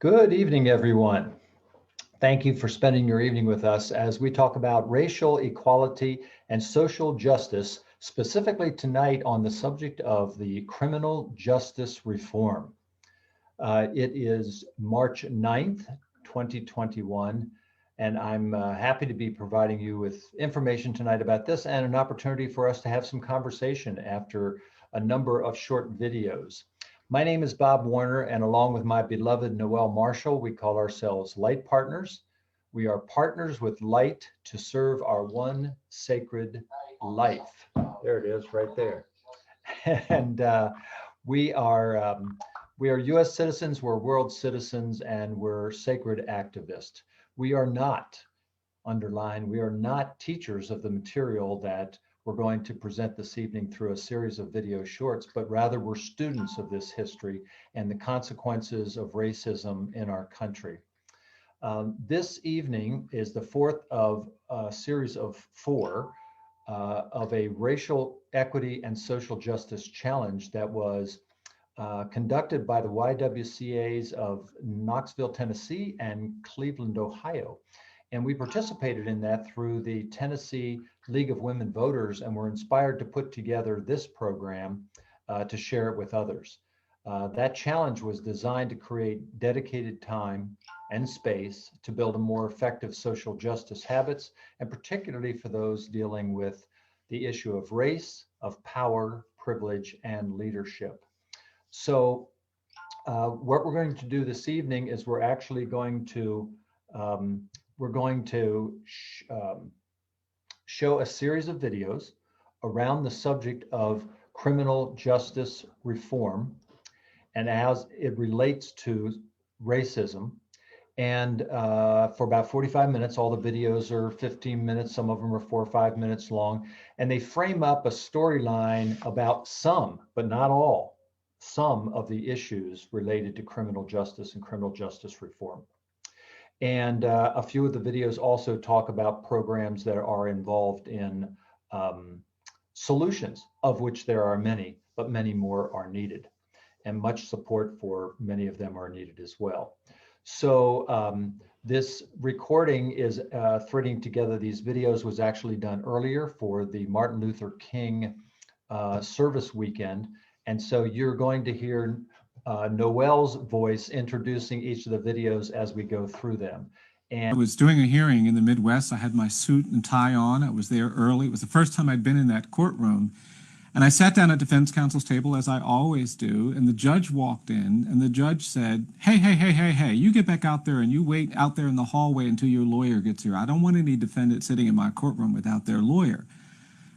Good evening, everyone. Thank you for spending your evening with us as we talk about racial equality and social justice, specifically tonight on the subject of the criminal justice reform. It is March 9th, 2021, and I'm happy to be providing you with information tonight about this and an opportunity for us to have some conversation after a number of short videos. My name is Bob Warner, and along with my beloved Noel Marshall, we call ourselves Light Partners. We are partners with light to serve our one sacred life. There it is, right there. And we are U.S. citizens, we're world citizens, and we're sacred activists. We are not, underline, we are not teachers of the material that we're going to present this evening through a series of video shorts, but rather we're students of this history and the consequences of racism in our country. This evening is the fourth of a series of four of a racial equity and social justice challenge that was conducted by the YWCAs of Knoxville, Tennessee and Cleveland, Ohio. And we participated in that through the Tennessee League of Women Voters, and were inspired to put together this program to share it with others. That challenge was designed to create dedicated time and space to build a more effective social justice habits, and particularly for those dealing with the issue of race, of power, privilege, and leadership. So what we're going to do this evening is we're actually going to show a series of videos around the subject of criminal justice reform and as it relates to racism. And for about 45 minutes, all the videos are 15 minutes, some of them are 4 or 5 minutes long, and they frame up a storyline about some, but not all, some of the issues related to criminal justice and criminal justice reform. And a few of the videos also talk about programs that are involved in solutions, of which there are many, but many more are needed. And much support for many of them are needed as well. So this recording is threading together these videos was actually done earlier for the Martin Luther King service weekend. And so you're going to hear Noel's voice introducing each of the videos as we go through them. And I was doing a hearing in the Midwest. I had my suit and tie on. I was there early. It was the first time I'd been in that courtroom. And I sat down at defense counsel's table, as I always do, and the judge walked in, and the judge said, hey, you get back out there and you wait out there in the hallway until your lawyer gets here. I don't want any defendant sitting in my courtroom without their lawyer.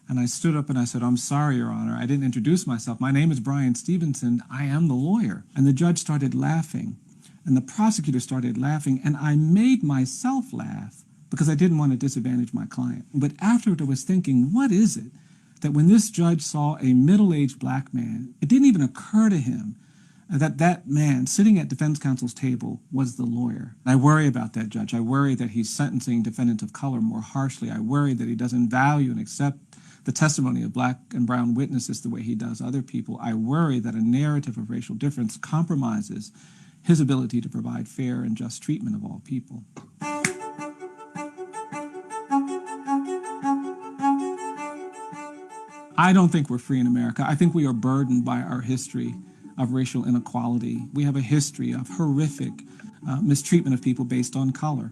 And I stood up and I said, I'm sorry, Your Honor, I didn't introduce myself. My name is Brian Stevenson. I am the lawyer. And the judge started laughing, and the prosecutor started laughing, and I made myself laugh because I didn't want to disadvantage my client. But afterward, I was thinking, what is it that when this judge saw a middle-aged black man, it didn't even occur to him that that man sitting at defense counsel's table was the lawyer? I worry about that judge. I worry that he's sentencing defendants of color more harshly. I worry that he doesn't value and accept the testimony of black and brown witnesses the way he does other people. I worry that a narrative of racial difference compromises his ability to provide fair and just treatment of all people. I don't think we're free in America. I think we are burdened by our history of racial inequality. We have a history of horrific mistreatment of people based on color.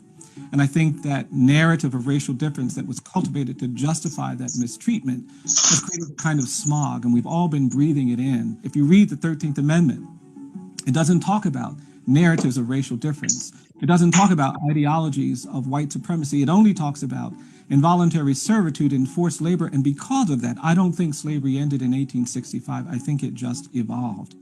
And I think that narrative of racial difference that was cultivated to justify that mistreatment has created a kind of smog, and we've all been breathing it in. If you read the 13th Amendment, it doesn't talk about narratives of racial difference. It doesn't talk about ideologies of white supremacy. It only talks about involuntary servitude and forced labor. And because of that, I don't think slavery ended in 1865. I think it just evolved.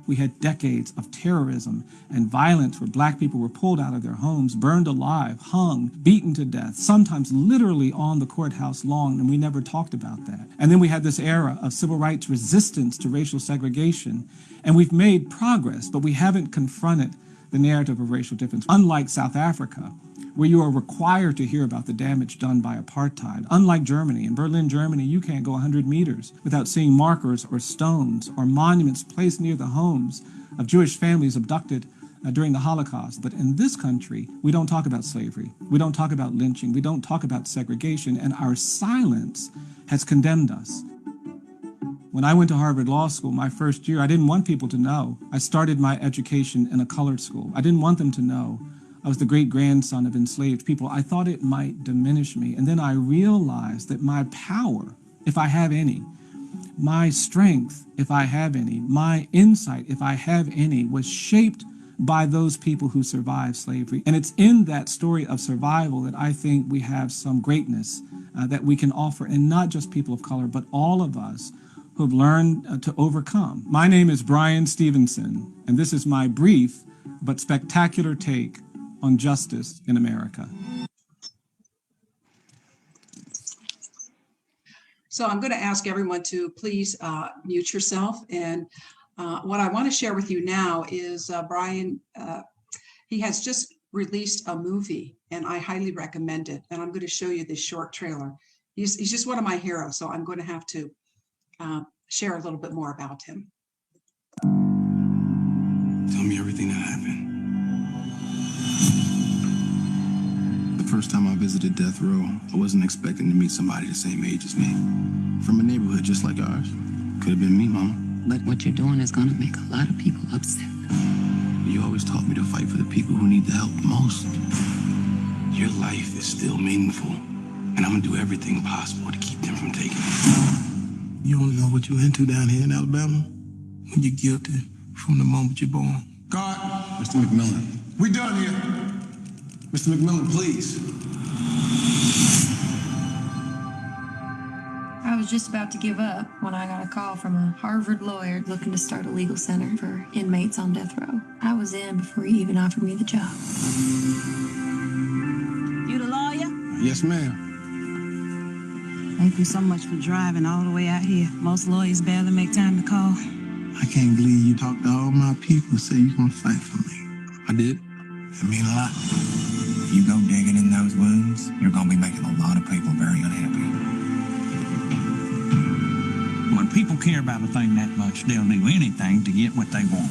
We had decades of terrorism and violence where black people were pulled out of their homes, burned alive, hung, beaten to death, sometimes literally on the courthouse lawn, and we never talked about that. And then we had this era of civil rights resistance to racial segregation, and we've made progress, but we haven't confronted the narrative of racial difference. Unlike South Africa, where you are required to hear about the damage done by apartheid. Unlike Germany, in Berlin, Germany, you can't go 100 meters without seeing markers or stones or monuments placed near the homes of Jewish families abducted during the Holocaust. But in this country, we don't talk about slavery. We don't talk about lynching. We don't talk about segregation. And our silence has condemned us. When I went to Harvard Law School, my first year, I didn't want people to know. I started my education in a colored school. I didn't want them to know I was the great-grandson of enslaved people. I thought it might diminish me. And then I realized that my power, if I have any, my strength, if I have any, my insight, if I have any, was shaped by those people who survived slavery. And it's in that story of survival that I think we have some greatness that we can offer, and not just people of color, but all of us who have learned to overcome. My name is Brian Stevenson, and this is my brief but spectacular take on justice in America. So I'm going to ask everyone to please mute yourself. And what I want to share with you now is Brian, he has just released a movie, and I highly recommend it. And I'm going to show you this short trailer. He's just one of my heroes, so I'm going to have to share a little bit more about him. Tell me everything that happened. The first time I visited death row, I wasn't expecting to meet somebody the same age as me. From a neighborhood just like ours. Could have been me, Mama. But what you're doing is going to make a lot of people upset. You always taught me to fight for the people who need the help most. Your life is still meaningful, and I'm going to do everything possible to keep them from taking it. You don't know what you're into down here in Alabama when you're guilty from the moment you're born. God. Mr. McMillan. We done here. Mr. McMillan, please. I was just about to give up when I got a call from a Harvard lawyer looking to start a legal center for inmates on death row. I was in before he even offered me the job. You the lawyer? Yes, ma'am. Thank you so much for driving all the way out here. Most lawyers barely make time to call. I can't believe you talked to all my people and said you're going to fight for me. I did. It mean a lot. If you go digging in those wounds, you're going to be making a lot of people very unhappy. When people care about a thing that much, they'll do anything to get what they want.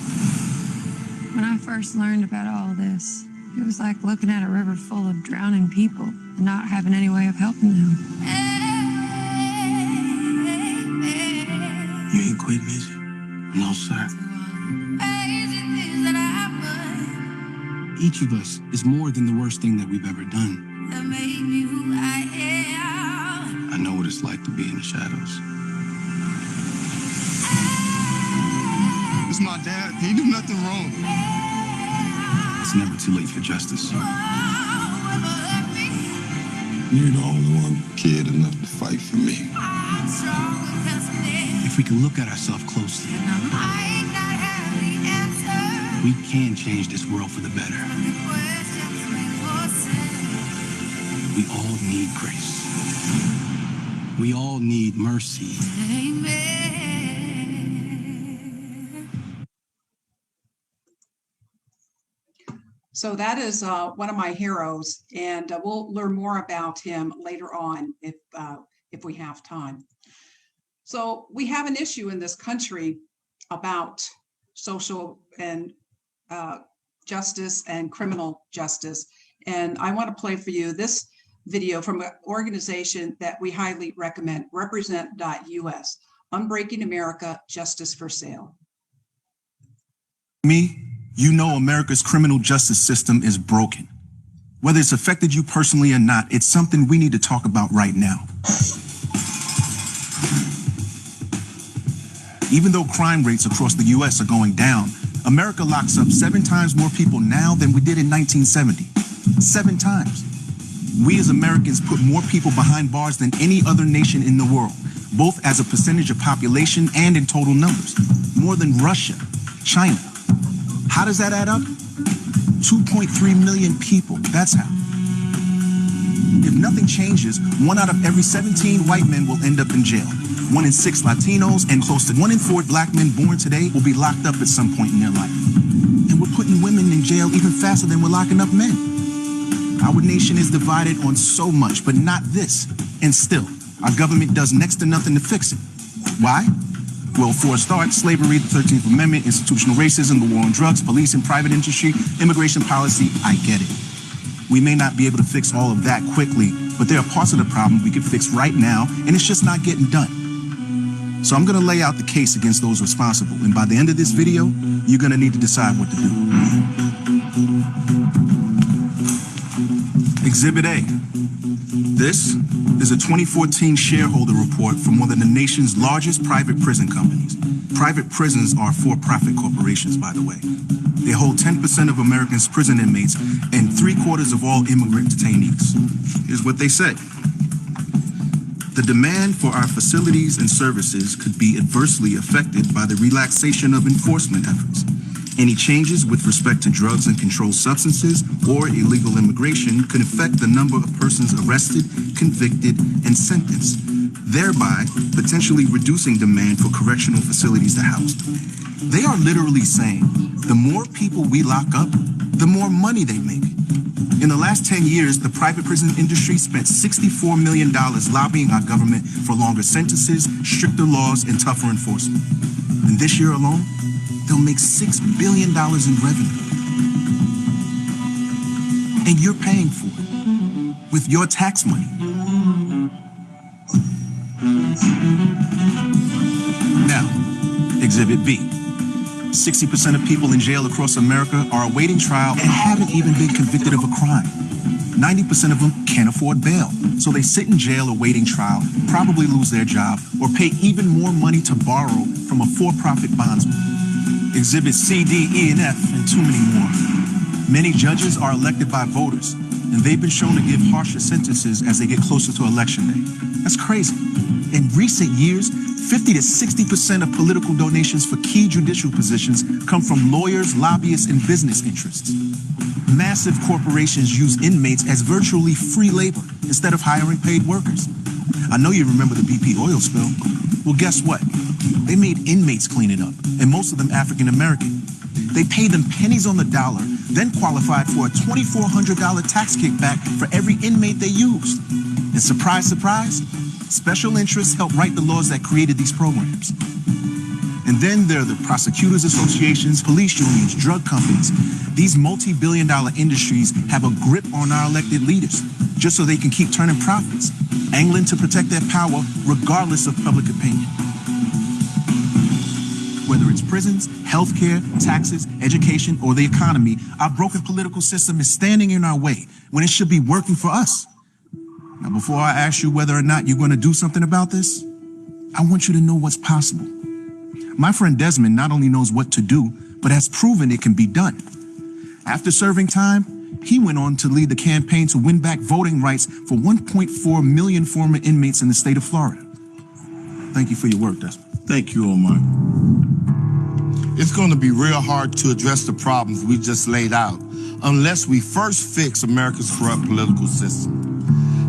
When I first learned about all this, it was like looking at a river full of drowning people and not having any way of helping them. You ain't quit, Mitch? No, sir. Each of us is more than the worst thing that we've ever done. I know what it's like to be in the shadows. It's my dad. He do nothing wrong. It's never too late for justice. You're the only one kid enough to fight for me. If we can look at ourselves closely, we can change this world for the better. We all need grace. We all need mercy. So that is one of my heroes, and we'll learn more about him later on if we have time. So we have an issue in this country about social and justice and criminal justice. And I want to play for you this video from an organization that we highly recommend, represent.us, Unbreaking America, Justice for Sale. Me, you know America's criminal justice system is broken. Whether it's affected you personally or not, it's something we need to talk about right now. Even though crime rates across the U.S. are going down, America locks up 7 times more people now than we did in 1970. 7 times. We as Americans put more people behind bars than any other nation in the world, both as a percentage of population and in total numbers. More than Russia, China. How does that add up? 2.3 million people, that's how. If nothing changes, 1 out of every 17 white men will end up in jail. 1 in 6 Latinos and close to 1 in 4 black men born today will be locked up at some point in their life. And we're putting women in jail even faster than we're locking up men. Our nation is divided on so much, but not this. And still, our government does next to nothing to fix it. Why? Well, for a start, slavery, the 13th Amendment, institutional racism, the war on drugs, police and private industry, immigration policy, I get it. We may not be able to fix all of that quickly, but there are parts of the problem we could fix right now, and it's just not getting done. So I'm going to lay out the case against those responsible, and by the end of this video, you're going to need to decide what to do. Exhibit A. This is a 2014 shareholder report from one of the nation's largest private prison companies. Private prisons are for-profit corporations, by the way. They hold 10% of Americans' prison inmates and 3/4 of all immigrant detainees. Here's what they say. The demand for our facilities and services could be adversely affected by the relaxation of enforcement efforts. Any changes with respect to drugs and controlled substances or illegal immigration could affect the number of persons arrested, convicted, and sentenced, thereby potentially reducing demand for correctional facilities to house them. They are literally saying the more people we lock up, the more money they make. In the last 10 years, the private prison industry spent $64 million lobbying our government for longer sentences, stricter laws, and tougher enforcement. And this year alone, they'll make $6 billion in revenue. And you're paying for it with your tax money. Now, Exhibit B. 60% of people in jail across America are awaiting trial and haven't even been convicted of a crime. 90% of them can't afford bail, so they sit in jail awaiting trial, probably lose their job, or pay even more money to borrow from a for-profit bondsman. Exhibit C, D, E, and F, and too many more. Many judges are elected by voters, and they've been shown to give harsher sentences as they get closer to election day. That's crazy. In recent years, 50 to 60% of political donations for key judicial positions come from lawyers, lobbyists, and business interests. Massive corporations use inmates as virtually free labor instead of hiring paid workers. I know you remember the BP oil spill. Well, guess what? They made inmates clean it up, and most of them African American. They paid them pennies on the dollar, then qualified for a $2,400 tax kickback for every inmate they used. And surprise, surprise, special interests helped write the laws that created these programs. And then there are the prosecutors' associations, police unions, drug companies. These multi-billion-dollar industries have a grip on our elected leaders just so they can keep turning profits, angling to protect their power regardless of public opinion. Whether it's prisons, healthcare, taxes, education, or the economy, our broken political system is standing in our way when it should be working for us. Now, before I ask you whether or not you're going to do something about this, I want you to know what's possible. My friend Desmond not only knows what to do, but has proven it can be done. After serving time, he went on to lead the campaign to win back voting rights for 1.4 million former inmates in the state of Florida. Thank you for your work, Desmond. Thank you, Omar. It's going to be real hard to address the problems we just laid out unless we first fix America's corrupt political system.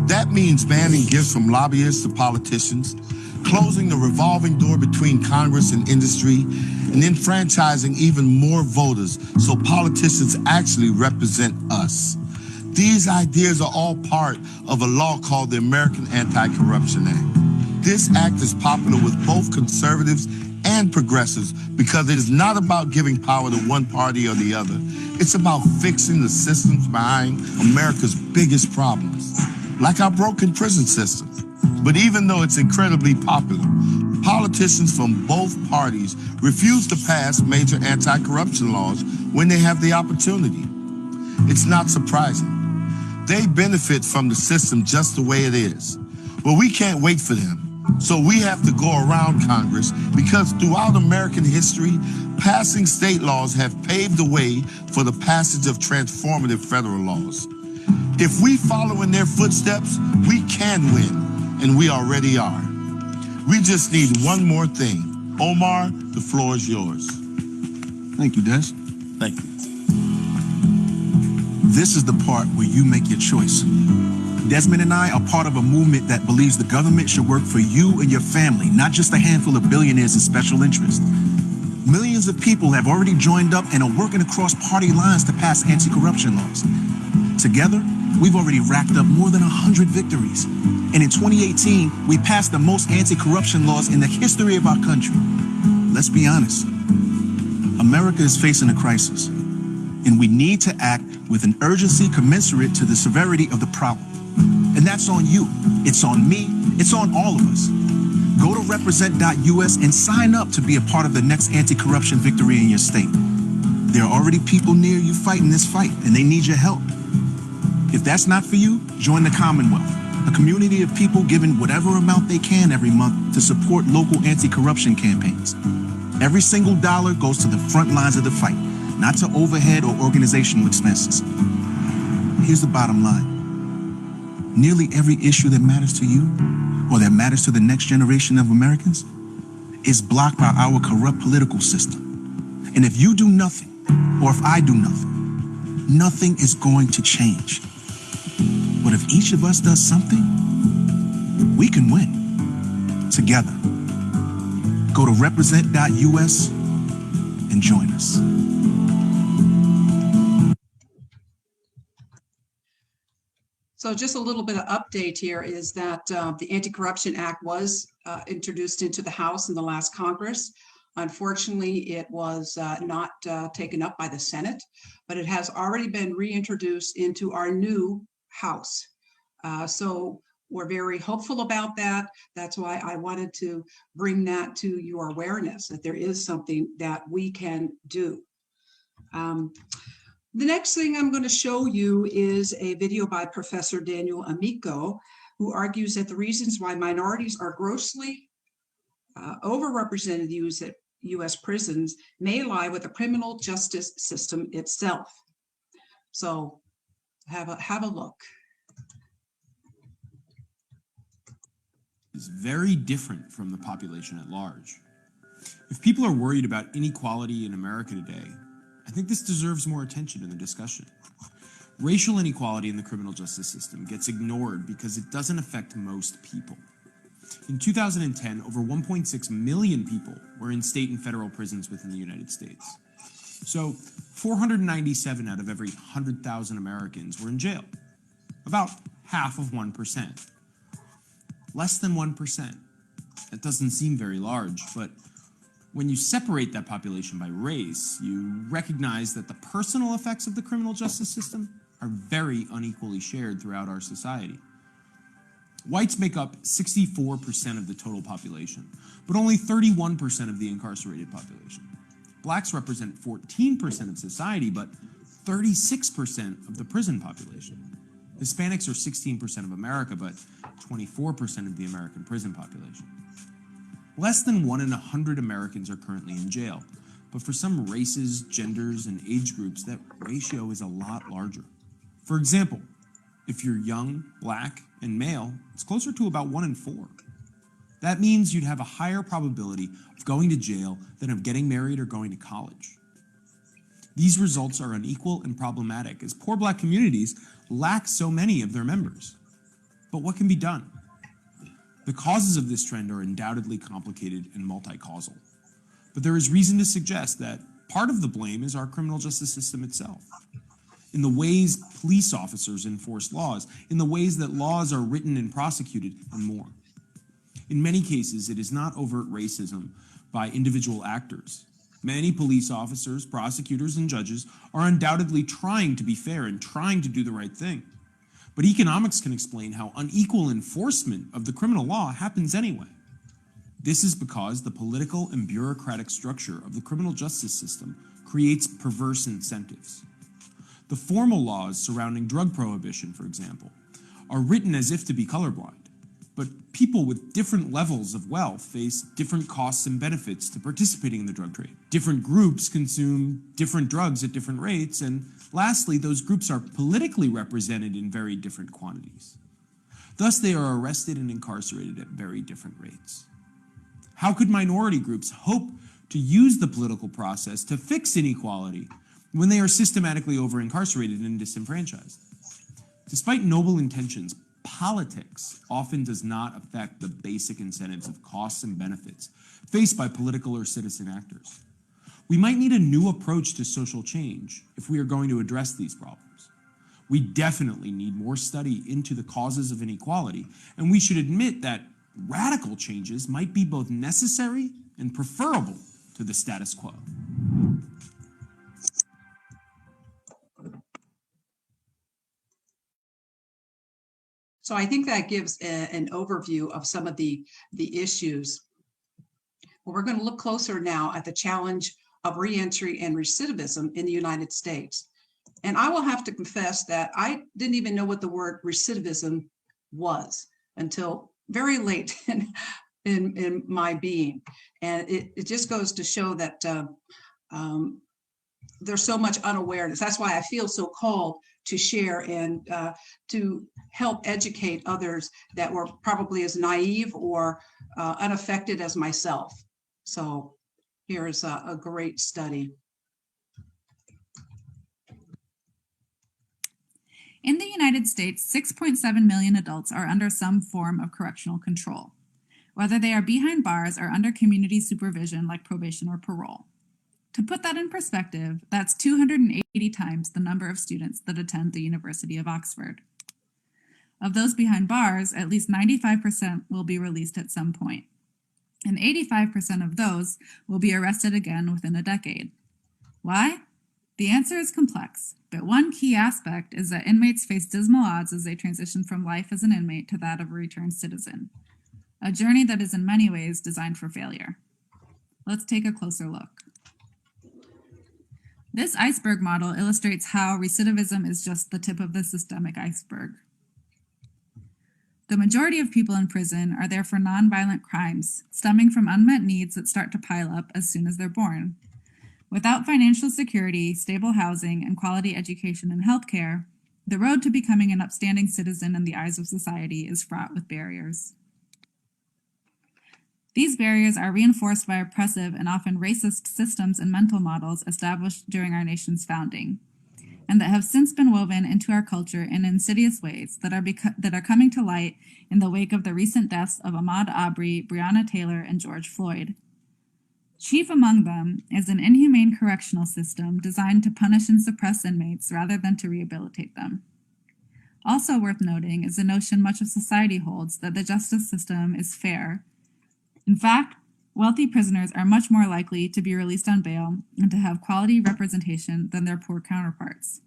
That means banning gifts from lobbyists to politicians, closing the revolving door between Congress and industry, and enfranchising even more voters so politicians actually represent us. These ideas are all part of a law called the American Anti-Corruption Act. This act is popular with both conservatives and progressives because it is not about giving power to one party or the other. It's about fixing the systems behind America's biggest problems, like our broken prison system. But even though it's incredibly popular, politicians from both parties refuse to pass major anti-corruption laws when they have the opportunity. It's not surprising. They benefit from the system just the way it is. But we can't wait for them. So we have to go around Congress because throughout American history, passing state laws have paved the way for the passage of transformative federal laws. If we follow in their footsteps, we can win, and we already are. We just need one more thing. Omar, the floor is yours. Thank you, Des. Thank you. This is the part where you make your choice. Desmond and I are part of a movement that believes the government should work for you and your family, not just a handful of billionaires and special interests. Millions of people have already joined up and are working across party lines to pass anti-corruption laws. Together, we've already racked up more than 100 victories. And in 2018, we passed the most anti-corruption laws in the history of our country. let's be honest. America is facing a crisis, and we need to act with an urgency commensurate to the severity of the problem. And that's on you. It's on me. It's on all of us. Go to represent.us and sign up to be a part of the next anti-corruption victory in your state. There are already people near you fighting this fight, and they need your help. If that's not for you, join the Commonwealth, a community of people giving whatever amount they can every month to support local anti-corruption campaigns. Every single dollar goes to the front lines of the fight, not to overhead or organizational expenses. Here's the bottom line. Nearly every issue that matters to you, or that matters to the next generation of Americans, is blocked by our corrupt political system. And if you do nothing, or if I do nothing, nothing is going to change. But if each of us does something, we can win together. Go to represent.us and join us. So just a little bit of update here is that the Anti-Corruption Act was introduced into the House in the last Congress. Unfortunately, it was not taken up by the Senate, but it has already been reintroduced into our new House. So we're very hopeful about that. That's why I wanted to bring that to your awareness, that there is something that we can do. The next thing I'm going to show you is a video by Professor Daniel Amico, who argues that the reasons why minorities are grossly overrepresented in U.S. prisons may lie with the criminal justice system itself. So have a look. Is very different from the population at large. If people are worried about inequality in America today, I think this deserves more attention in the discussion. Racial inequality in the criminal justice system gets ignored because it doesn't affect most people. In 2010, over 1.6 million people were in state and federal prisons within the United States. So 497 out of every 100,000 Americans were in jail, about half of 1%. Less than 1%. That doesn't seem very large, but when you separate that population by race, you recognize that the personal effects of the criminal justice system are very unequally shared throughout our society. Whites make up 64% of the total population, but only 31% of the incarcerated population. Blacks represent 14% of society, but 36% of the prison population. Hispanics are 16% of America, but 24% of the American prison population. Less than 1 in 100 Americans are currently in jail, but for some races, genders, and age groups, that ratio is a lot larger. For example, if you're young, black, and male, it's closer to about 1 in 4. That means you'd have a higher probability of going to jail than of getting married or going to college. These results are unequal and problematic, as poor black communities lack so many of their members. But what can be done? The causes of this trend are undoubtedly complicated and multi-causal. But there is reason to suggest that part of the blame is our criminal justice system itself. In the ways police officers enforce laws, in the ways that laws are written and prosecuted, and more. In many cases, it is not overt racism by individual actors. Many police officers, prosecutors, and judges are undoubtedly trying to be fair and trying to do the right thing. But economics can explain how unequal enforcement of the criminal law happens anyway. This is because the political and bureaucratic structure of the criminal justice system creates perverse incentives. The formal laws surrounding drug prohibition, for example, are written as if to be colorblind. But people with different levels of wealth face different costs and benefits to participating in the drug trade. Different groups consume different drugs at different rates, and lastly, those groups are politically represented in very different quantities. Thus, they are arrested and incarcerated at very different rates. How could minority groups hope to use the political process to fix inequality when they are systematically over-incarcerated and disenfranchised? Despite noble intentions, politics often does not affect the basic incentives of costs and benefits faced by political or citizen actors. We might need a new approach to social change if we are going to address these problems. We definitely need more study into the causes of inequality, and we should admit that radical changes might be both necessary and preferable to the status quo. So I think that gives an overview of some of the issues. Well, we're going to look closer now at the challenge of reentry and recidivism in the United States. And I will have to confess that I didn't even know what the word recidivism was until very late in my being. And it just goes to show that there's so much unawareness. That's why I feel so called to share and to help educate others that were probably as naive or unaffected as myself. So here's a great study. In the United States, 6.7 million adults are under some form of correctional control, whether they are behind bars or under community supervision like probation or parole. To put that in perspective, that's 280 times the number of students that attend the University of Oxford. Of those behind bars, at least 95% will be released at some point, and 85% of those will be arrested again within a decade. Why? The answer is complex, but one key aspect is that inmates face dismal odds as they transition from life as an inmate to that of a returned citizen, a journey that is in many ways designed for failure. Let's take a closer look. This iceberg model illustrates how recidivism is just the tip of the systemic iceberg. The majority of people in prison are there for nonviolent crimes, stemming from unmet needs that start to pile up as soon as they're born. Without financial security, stable housing, and quality education and healthcare, the road to becoming an upstanding citizen in the eyes of society is fraught with barriers. These barriers are reinforced by oppressive and often racist systems and mental models established during our nation's founding, and that have since been woven into our culture in insidious ways that are coming to light in the wake of the recent deaths of Ahmaud Arbery, Breonna Taylor, and George Floyd. Chief among them is an inhumane correctional system designed to punish and suppress inmates rather than to rehabilitate them. Also worth noting is the notion much of society holds that the justice system is fair. In fact, wealthy prisoners are much more likely to be released on bail and to have quality representation than their poor counterparts,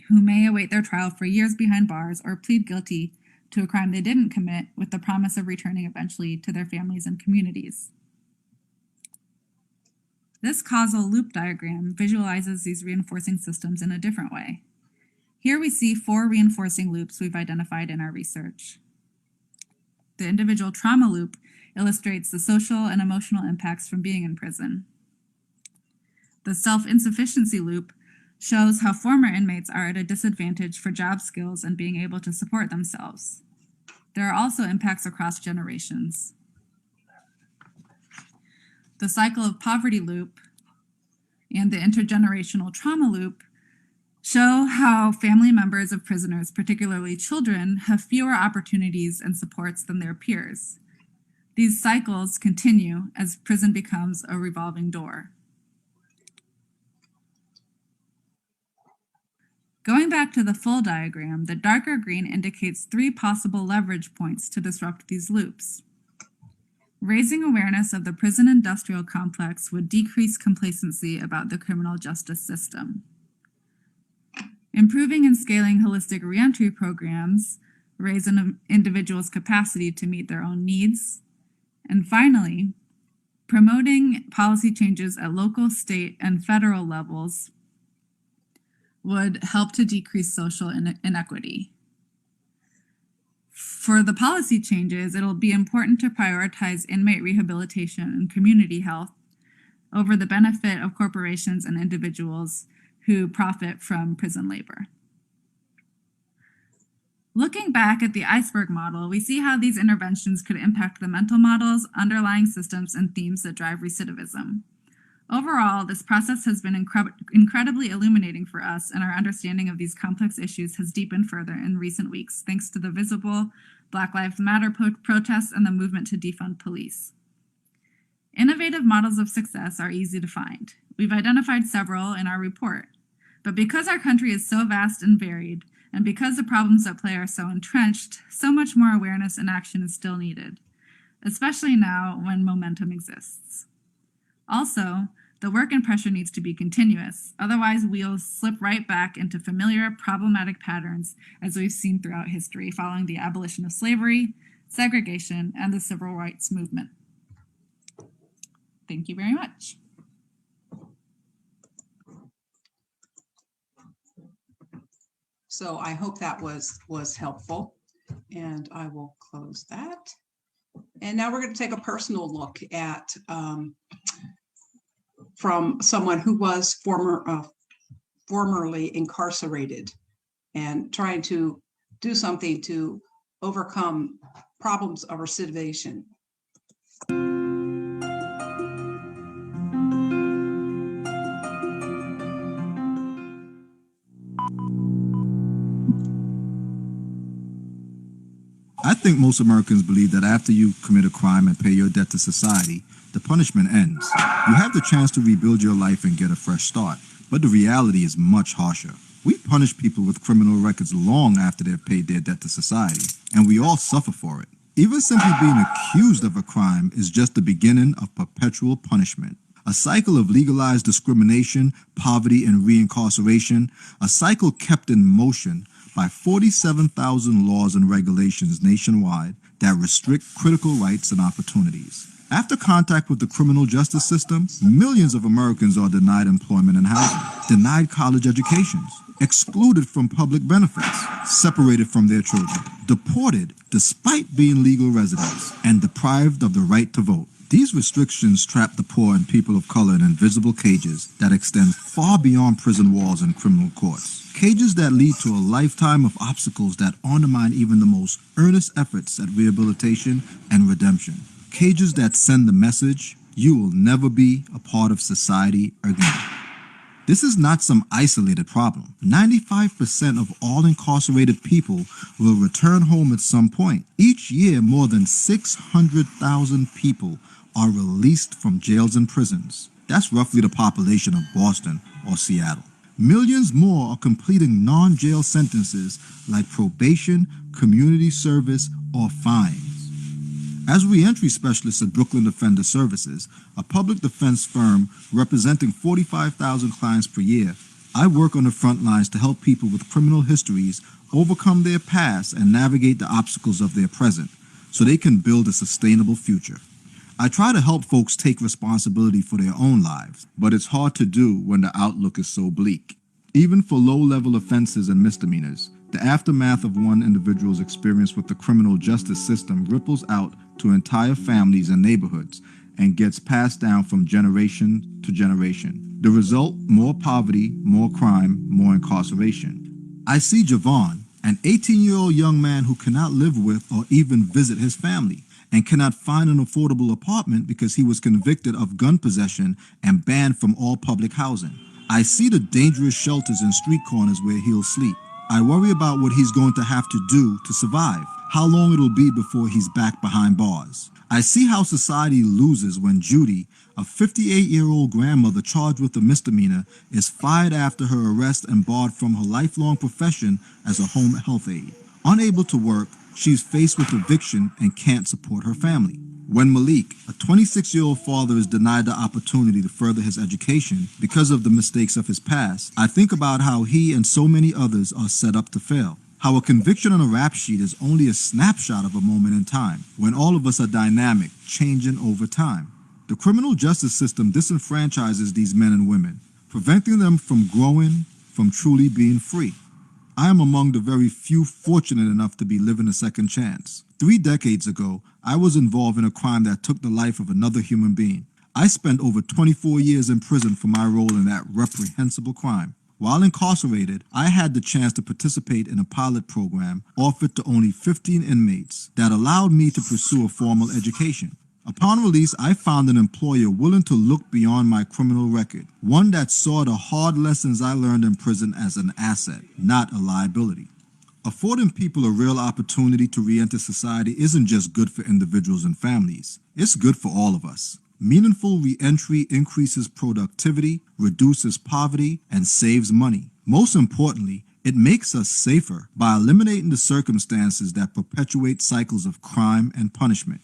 who may await their trial for years behind bars or plead guilty to a crime they didn't commit with the promise of returning eventually to their families and communities. This causal loop diagram visualizes these reinforcing systems in a different way. Here we see 4 reinforcing loops we've identified in our research. The individual trauma loop illustrates the social and emotional impacts from being in prison. The self-insufficiency loop shows how former inmates are at a disadvantage for job skills and being able to support themselves. There are also impacts across generations. The cycle of poverty loop and the intergenerational trauma loop show how family members of prisoners, particularly children, have fewer opportunities and supports than their peers. These cycles continue as prison becomes a revolving door. Going back to the full diagram, the darker green indicates 3 possible leverage points to disrupt these loops. Raising awareness of the prison industrial complex would decrease complacency about the criminal justice system. Improving and scaling holistic reentry programs raise an individual's capacity to meet their own needs. And finally, promoting policy changes at local, state, and federal levels would help to decrease social inequity. For the policy changes, it'll be important to prioritize inmate rehabilitation and community health over the benefit of corporations and individuals who profit from prison labor. Looking back at the iceberg model, we see how these interventions could impact the mental models, underlying systems, and themes that drive recidivism. Overall, this process has been incredibly illuminating for us, and our understanding of these complex issues has deepened further in recent weeks, thanks to the visible Black Lives Matter protests and the movement to defund police. Innovative models of success are easy to find. We've identified several in our report. But because our country is so vast and varied, and because the problems at play are so entrenched, so much more awareness and action is still needed, especially now when momentum exists. Also, the work and pressure needs to be continuous. Otherwise, we'll slip right back into familiar problematic patterns as we've seen throughout history following the abolition of slavery, segregation, and the civil rights movement. Thank you very much. So I hope that was helpful, and I will close that. And now we're going to take a personal look at from someone who was formerly incarcerated and trying to do something to overcome problems of recidivation. I think most Americans believe that after you commit a crime and pay your debt to society, the punishment ends. You have the chance to rebuild your life and get a fresh start, but the reality is much harsher. We punish people with criminal records long after they've paid their debt to society, and we all suffer for it. Even simply being accused of a crime is just the beginning of perpetual punishment. A cycle of legalized discrimination, poverty, and reincarceration, a cycle kept in motion by 47,000 laws and regulations nationwide that restrict critical rights and opportunities. After contact with the criminal justice system, millions of Americans are denied employment and housing, denied college educations, excluded from public benefits, separated from their children, deported despite being legal residents, and deprived of the right to vote. These restrictions trap the poor and people of color in invisible cages that extend far beyond prison walls and criminal courts. Cages that lead to a lifetime of obstacles that undermine even the most earnest efforts at rehabilitation and redemption. Cages that send the message, you will never be a part of society again. This is not some isolated problem. 95% of all incarcerated people will return home at some point. Each year, more than 600,000 people are released from jails and prisons. That's roughly the population of Boston or Seattle. Millions more are completing non-jail sentences like probation, community service, or fines. As reentry specialist at Brooklyn Defender Services, a public defense firm representing 45,000 clients per year, I work on the front lines to help people with criminal histories overcome their past and navigate the obstacles of their present so they can build a sustainable future. I try to help folks take responsibility for their own lives, but it's hard to do when the outlook is so bleak. Even for low-level offenses and misdemeanors, the aftermath of one individual's experience with the criminal justice system ripples out to entire families and neighborhoods and gets passed down from generation to generation. The result, more poverty, more crime, more incarceration. I see Javon, an 18-year-old young man who cannot live with or even visit his family, and cannot find an affordable apartment because he was convicted of gun possession and banned from all public housing. I see the dangerous shelters and street corners where he'll sleep. I worry about what he's going to have to do to survive, how long it'll be before he's back behind bars. I see how society loses when Judy, a 58-year-old grandmother charged with a misdemeanor, is fired after her arrest and barred from her lifelong profession as a home health aide. Unable to work, she's faced with eviction and can't support her family. When Malik, a 26-year-old father, is denied the opportunity to further his education because of the mistakes of his past, I think about how he and so many others are set up to fail. How a conviction on a rap sheet is only a snapshot of a moment in time, when all of us are dynamic, changing over time. The criminal justice system disenfranchises these men and women, preventing them from growing, from truly being free. I am among the very few fortunate enough to be living a second chance. 3 decades ago, I was involved in a crime that took the life of another human being. I spent over 24 years in prison for my role in that reprehensible crime. While incarcerated, I had the chance to participate in a pilot program offered to only 15 inmates that allowed me to pursue a formal education. Upon release, I found an employer willing to look beyond my criminal record, one that saw the hard lessons I learned in prison as an asset, not a liability. Affording people a real opportunity to re-enter society isn't just good for individuals and families, it's good for all of us. Meaningful re-entry increases productivity, reduces poverty, and saves money. Most importantly, it makes us safer by eliminating the circumstances that perpetuate cycles of crime and punishment.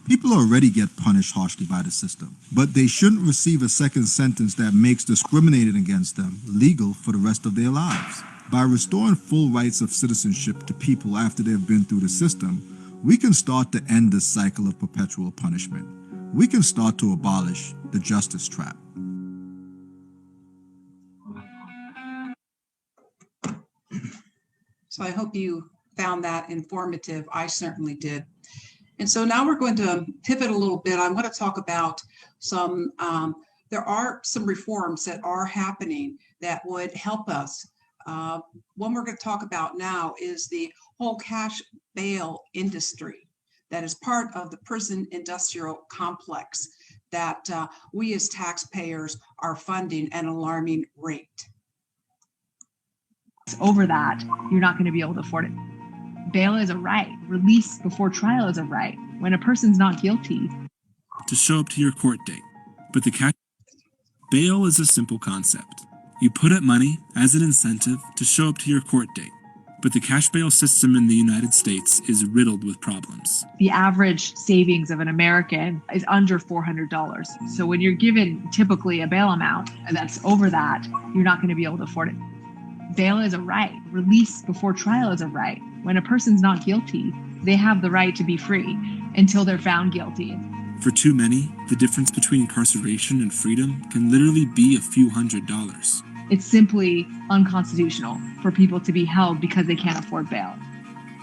People already get punished harshly by the system, but they shouldn't receive a second sentence that makes discriminating against them legal for the rest of their lives. By restoring full rights of citizenship to people after they've been through the system, we can start to end this cycle of perpetual punishment. We can start to abolish the justice trap. So I hope you found that informative. I certainly did. And so now we're going to pivot a little bit. I want to talk about some, there are some reforms that are happening that would help us. One we're going to talk about now is the whole cash bail industry that is part of the prison industrial complex that we as taxpayers are funding at an alarming rate. Over that, you're not going to be able to afford it. Bail is a right. Release before trial is a right. When a person's not guilty. To show up to your court date. But the cash bail is a simple concept. You put up money as an incentive to show up to your court date. But the cash bail system in the United States is riddled with problems. The average savings of an American is under $400. So when you're given typically a bail amount that's over that, you're not going to be able to afford it. Bail is a right. Release before trial is a right. When a person's not guilty, they have the right to be free until they're found guilty. For too many, the difference between incarceration and freedom can literally be a few $100s. It's simply unconstitutional for people to be held because they can't afford bail.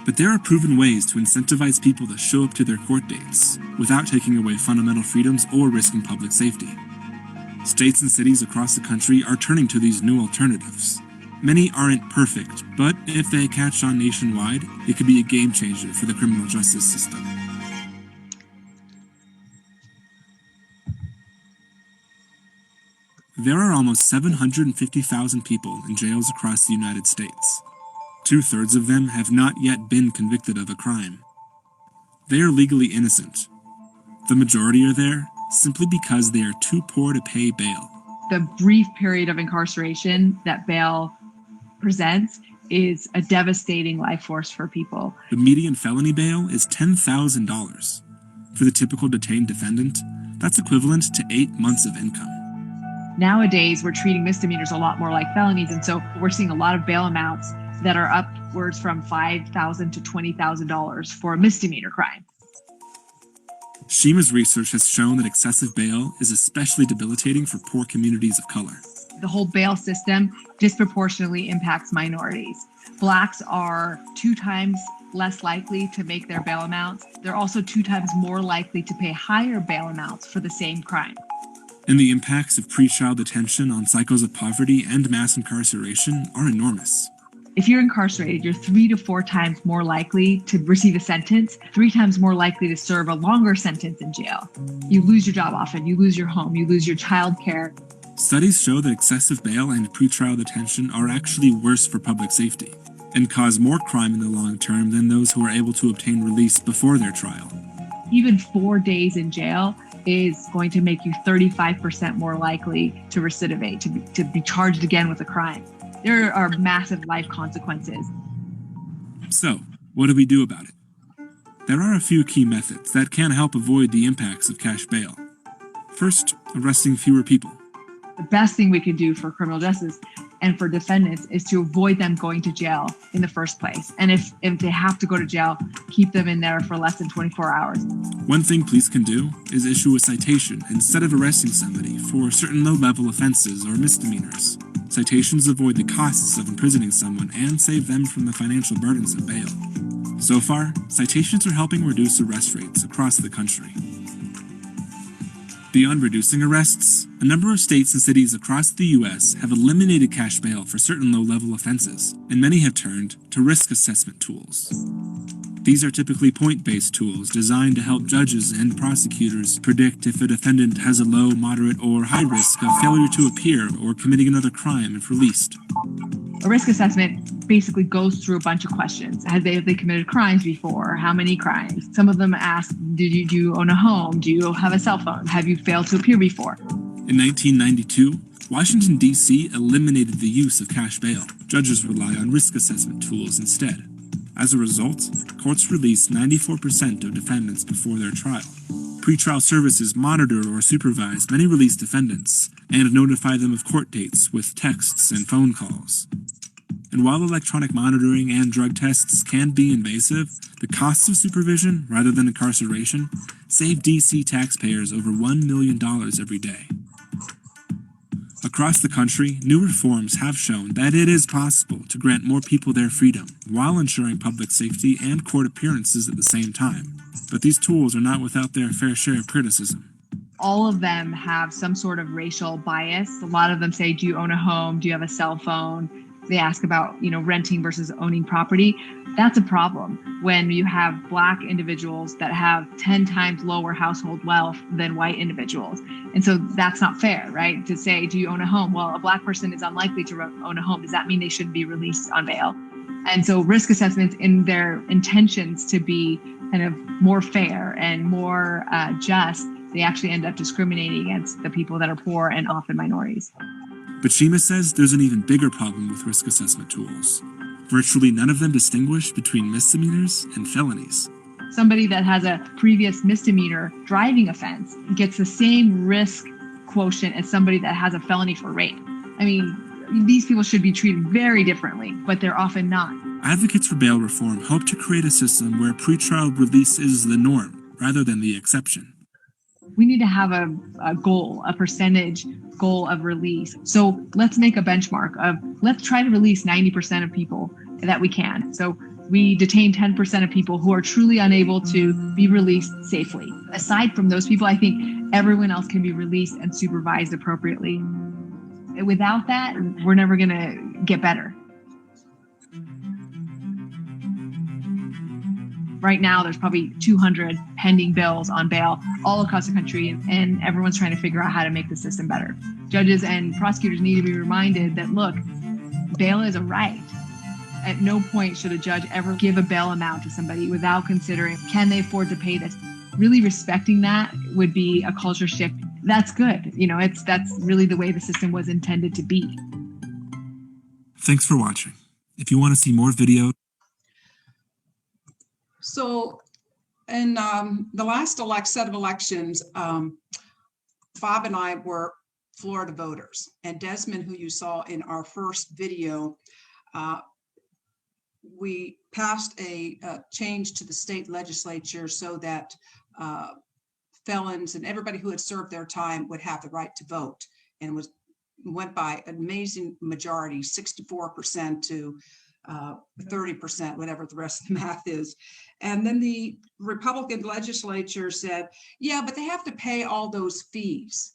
But there are proven ways to incentivize people to show up to their court dates without taking away fundamental freedoms or risking public safety. States and cities across the country are turning to these new alternatives. Many aren't perfect, but if they catch on nationwide, it could be a game changer for the criminal justice system. There are almost 750,000 people in jails across the United States. 2/3 of them have not yet been convicted of a crime. They are legally innocent. The majority are there simply because they are too poor to pay bail. The brief period of incarceration that bail presents is a devastating life force for people. The median felony bail is $10,000. For the typical detained defendant, that's equivalent to 8 months of income. Nowadays, we're treating misdemeanors a lot more like felonies, and so we're seeing a lot of bail amounts that are upwards from $5,000 to $20,000 for a misdemeanor crime. SHIMA's research has shown that excessive bail is especially debilitating for poor communities of color. The whole bail system disproportionately impacts minorities. Blacks are 2 times less likely to make their bail amounts. They're also 2 times more likely to pay higher bail amounts for the same crime. And the impacts of pretrial detention on cycles of poverty and mass incarceration are enormous. If you're incarcerated, you're 3 to 4 times more likely to receive a sentence, 3 times more likely to serve a longer sentence in jail. You lose your job often, you lose your home, you lose your child care. Studies show that excessive bail and pretrial detention are actually worse for public safety and cause more crime in the long term than those who are able to obtain release before their trial. Even 4 days in jail is going to make you 35% more likely to recidivate, to be charged again with a crime. There are massive life consequences. So, what do we do about it? There are a few key methods that can help avoid the impacts of cash bail. First, arresting fewer people. The best thing we could do for criminal justice and for defendants is to avoid them going to jail in the first place. And if they have to go to jail, keep them in there for less than 24 hours. One thing police can do is issue a citation instead of arresting somebody for certain low-level offenses or misdemeanors. Citations avoid the costs of imprisoning someone and save them from the financial burdens of bail. So far, citations are helping reduce arrest rates across the country. Beyond reducing arrests, a number of states and cities across the U.S. have eliminated cash bail for certain low-level offenses, and many have turned to risk assessment tools. These are typically point-based tools designed to help judges and prosecutors predict if a defendant has a low, moderate, or high risk of failure to appear or committing another crime if released. A risk assessment basically goes through a bunch of questions. Have they committed crimes before? How many crimes? Some of them ask, do you own a home? Do you have a cell phone? Have you failed to appear before? In 1992, Washington, D.C. eliminated the use of cash bail. Judges rely on risk assessment tools instead. As a result, courts release 94% of defendants before their trial. Pretrial services monitor or supervise many released defendants and notify them of court dates with texts and phone calls. And while electronic monitoring and drug tests can be invasive, the costs of supervision, rather than incarceration, save D.C. taxpayers over $1 million every day. Across the country, new reforms have shown that it is possible to grant more people their freedom while ensuring public safety and court appearances at the same time. But these tools are not without their fair share of criticism. All of them have some sort of racial bias. A lot of them say, do you own a home? Do you have a cell phone? They ask about, renting versus owning property. That's a problem when you have Black individuals that have 10 times lower household wealth than white individuals. And so that's not fair, right? To say, do you own a home? Well, a Black person is unlikely to own a home. Does that mean they shouldn't be released on bail? And so risk assessments, in their intentions to be kind of more fair and more just, they actually end up discriminating against the people that are poor and often minorities. But Shima says there's an even bigger problem with risk assessment tools. Virtually none of them distinguish between misdemeanors and felonies. Somebody that has a previous misdemeanor driving offense gets the same risk quotient as somebody that has a felony for rape. I mean, these people should be treated very differently, but they're often not. Advocates for bail reform hope to create a system where pretrial release is the norm rather than the exception. We need to have a goal, a percentage goal of release. So let's make a benchmark of, let's try to release 90% of people that we can. So we detain 10% of people who are truly unable to be released safely. Aside from those people, I think everyone else can be released and supervised appropriately. Without that, we're never going to get better. Right now, there's probably 200 pending bills on bail all across the country, and everyone's trying to figure out how to make the system better. Judges and prosecutors need to be reminded that, look, bail is a right. At no point should a judge ever give a bail amount to somebody without considering, can they afford to pay this? Really respecting that would be a culture shift. That's good. That's really the way the system was intended to be. Thanks for watching. If you want to see more videos. So in the last set of elections, Bob and I were Florida voters, and Desmond, who you saw in our first video, we passed a change to the state legislature so that felons and everybody who had served their time would have the right to vote, and went by an amazing majority, 64% to 30%, whatever the rest of the math is. And then the Republican legislature said, yeah, but they have to pay all those fees,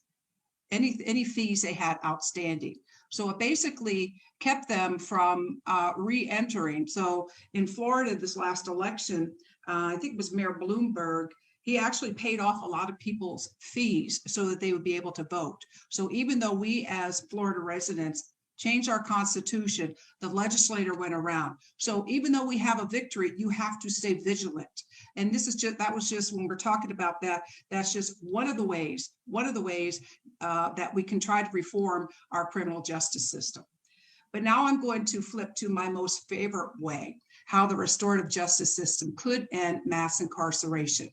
any fees they had outstanding. So it basically kept them from re-entering. So in Florida, this last election, I think it was Mayor Bloomberg, he actually paid off a lot of people's fees so that they would be able to vote. So even though we as Florida residents changed our constitution, the legislator went around. So even though we have a victory, you have to stay vigilant. And that was just when we're talking about that, that's just one of the ways that we can try to reform our criminal justice system. But now I'm going to flip to my most favorite way, how the restorative justice system could end mass incarceration.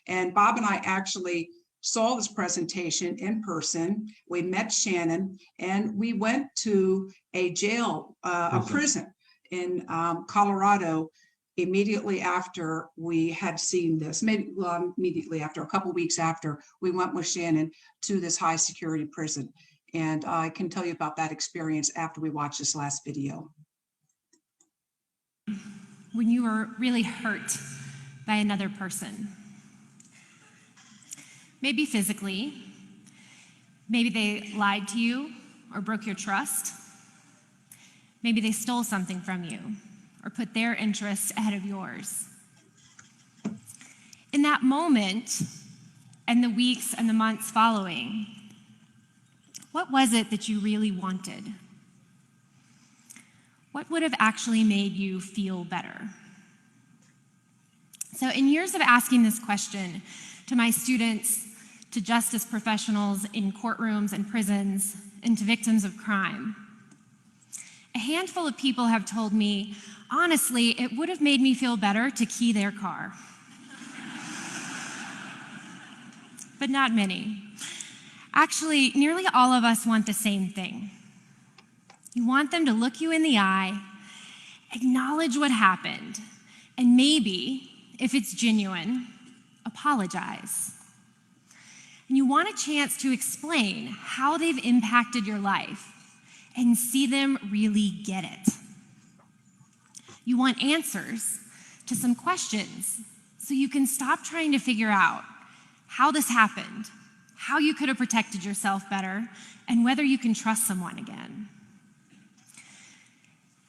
And Bob and I actually saw this presentation in person. We met Shannon, and we went to a jail, a prison in Colorado immediately after we had seen this. Immediately after, a couple weeks after, we went with Shannon to this high security prison. And I can tell you about that experience after we watch this last video. When you were really hurt by another person, maybe physically, maybe they lied to you or broke your trust. Maybe they stole something from you or put their interests ahead of yours. In that moment and the weeks and the months following, what was it that you really wanted? What would have actually made you feel better? So in years of asking this question to my students, to justice professionals in courtrooms and prisons, and to victims of crime, A handful of people have told me, honestly, it would have made me feel better to key their car. But not many. Actually, nearly all of us want the same thing. You want them to look you in the eye, acknowledge what happened, and maybe, if it's genuine, apologize. And you want a chance to explain how they've impacted your life and see them really get it. You want answers to some questions so you can stop trying to figure out how this happened, how you could have protected yourself better, and whether you can trust someone again.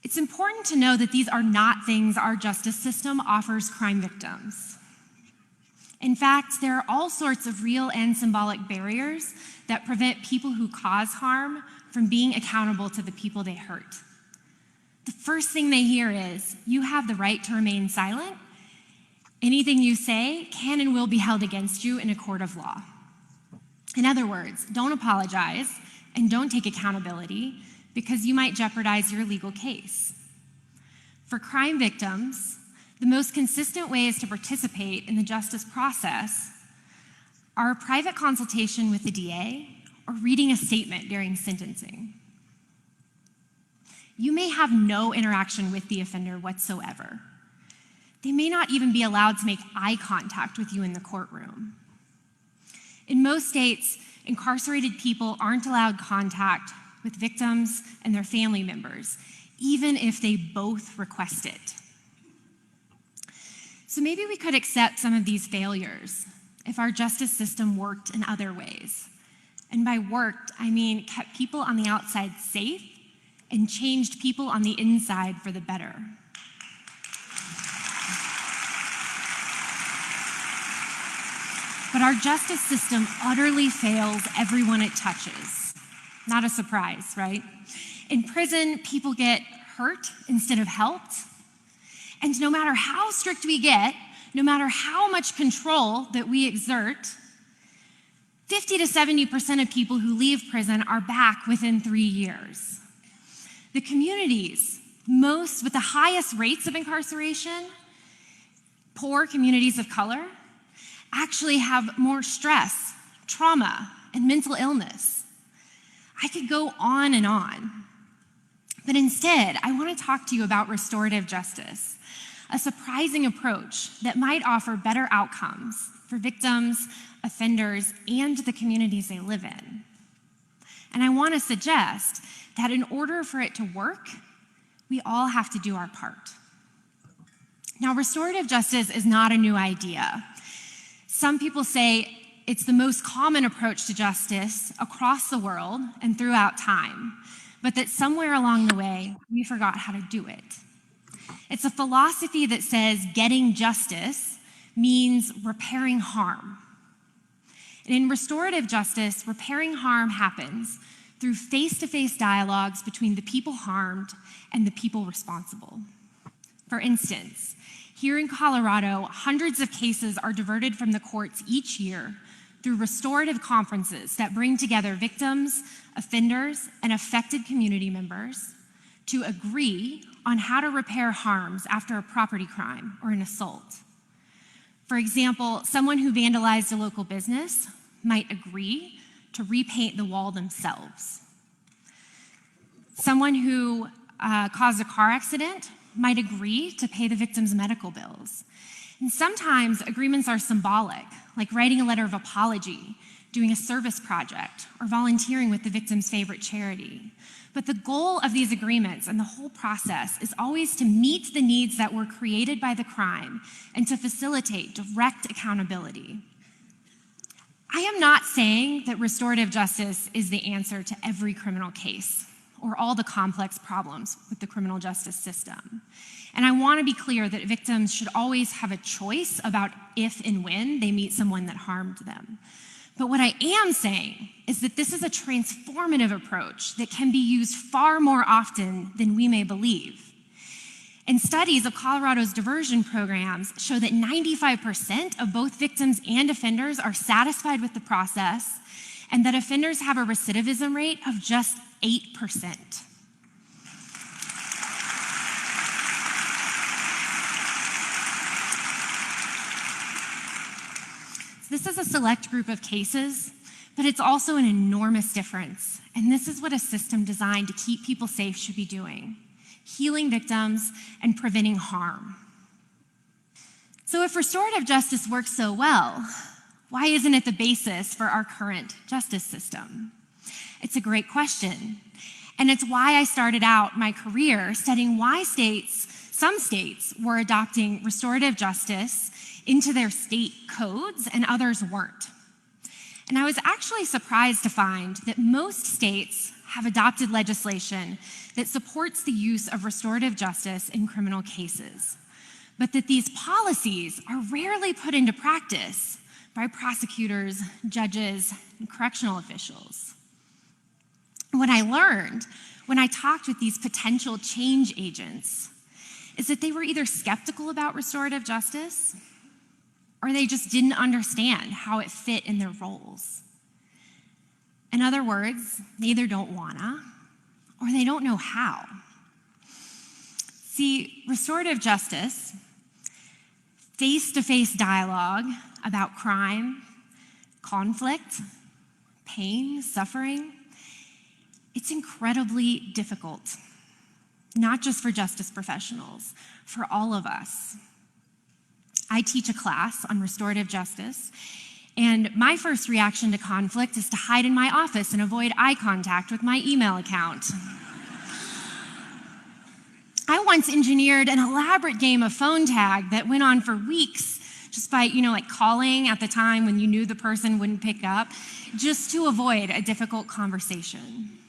It's important to know that these are not things our justice system offers crime victims. In fact, there are all sorts of real and symbolic barriers that prevent people who cause harm from being accountable to the people they hurt. The first thing they hear is, you have the right to remain silent. Anything you say can and will be held against you in a court of law. In other words, don't apologize and don't take accountability because you might jeopardize your legal case. For crime victims, the most consistent ways to participate in the justice process are a private consultation with the DA or reading a statement during sentencing. You may have no interaction with the offender whatsoever. They may not even be allowed to make eye contact with you in the courtroom. In most states, incarcerated people aren't allowed contact with victims and their family members, even if they both request it. So maybe we could accept some of these failures if our justice system worked in other ways. And by worked, I mean kept people on the outside safe and changed people on the inside for the better. But our justice system utterly fails everyone it touches. Not a surprise, right? In prison, people get hurt instead of helped. And no matter how strict we get, no matter how much control that we exert, 50 to 70% of people who leave prison are back within 3 years. The communities with the highest rates of incarceration, poor communities of color, actually have more stress, trauma, and mental illness. I could go on and on. But instead, I want to talk to you about restorative justice, a surprising approach that might offer better outcomes for victims, offenders, and the communities they live in. And I want to suggest that in order for it to work, we all have to do our part. Now, restorative justice is not a new idea. Some people say it's the most common approach to justice across the world and throughout time, but that somewhere along the way, we forgot how to do it. It's a philosophy that says getting justice means repairing harm. And in restorative justice, repairing harm happens through face-to-face dialogues between the people harmed and the people responsible. For instance, here in Colorado, hundreds of cases are diverted from the courts each year through restorative conferences that bring together victims, offenders, and affected community members to agree on how to repair harms after a property crime or an assault. For example, someone who vandalized a local business might agree to repaint the wall themselves. Someone who caused a car accident might agree to pay the victim's medical bills. And sometimes agreements are symbolic, like writing a letter of apology, doing a service project, or volunteering with the victim's favorite charity. But the goal of these agreements and the whole process is always to meet the needs that were created by the crime and to facilitate direct accountability. I am not saying that restorative justice is the answer to every criminal case or all the complex problems with the criminal justice system. And I want to be clear that victims should always have a choice about if and when they meet someone that harmed them. But what I am saying is that this is a transformative approach that can be used far more often than we may believe. And studies of Colorado's diversion programs show that 95% of both victims and offenders are satisfied with the process, and that offenders have a recidivism rate of just 8%. this is a select group of cases, but it's also an enormous difference. And this is what a system designed to keep people safe should be doing: healing victims and preventing harm. So if restorative justice works so well, why isn't it the basis for our current justice system? It's a great question. And it's why I started out my career studying why some states were adopting restorative justice into their state codes and others weren't. And I was actually surprised to find that most states have adopted legislation that supports the use of restorative justice in criminal cases, but that these policies are rarely put into practice by prosecutors, judges, and correctional officials. What I learned when I talked with these potential change agents is that they were either skeptical about restorative justice or they just didn't understand how it fit in their roles. In other words, they either don't wanna or they don't know how. See, restorative justice, face-to-face dialogue about crime, conflict, pain, suffering, it's incredibly difficult, not just for justice professionals, for all of us. I teach a class on restorative justice, and my first reaction to conflict is to hide in my office and avoid eye contact with my email account. I once engineered an elaborate game of phone tag that went on for weeks, just by, like calling at the time when you knew the person wouldn't pick up, just to avoid a difficult conversation.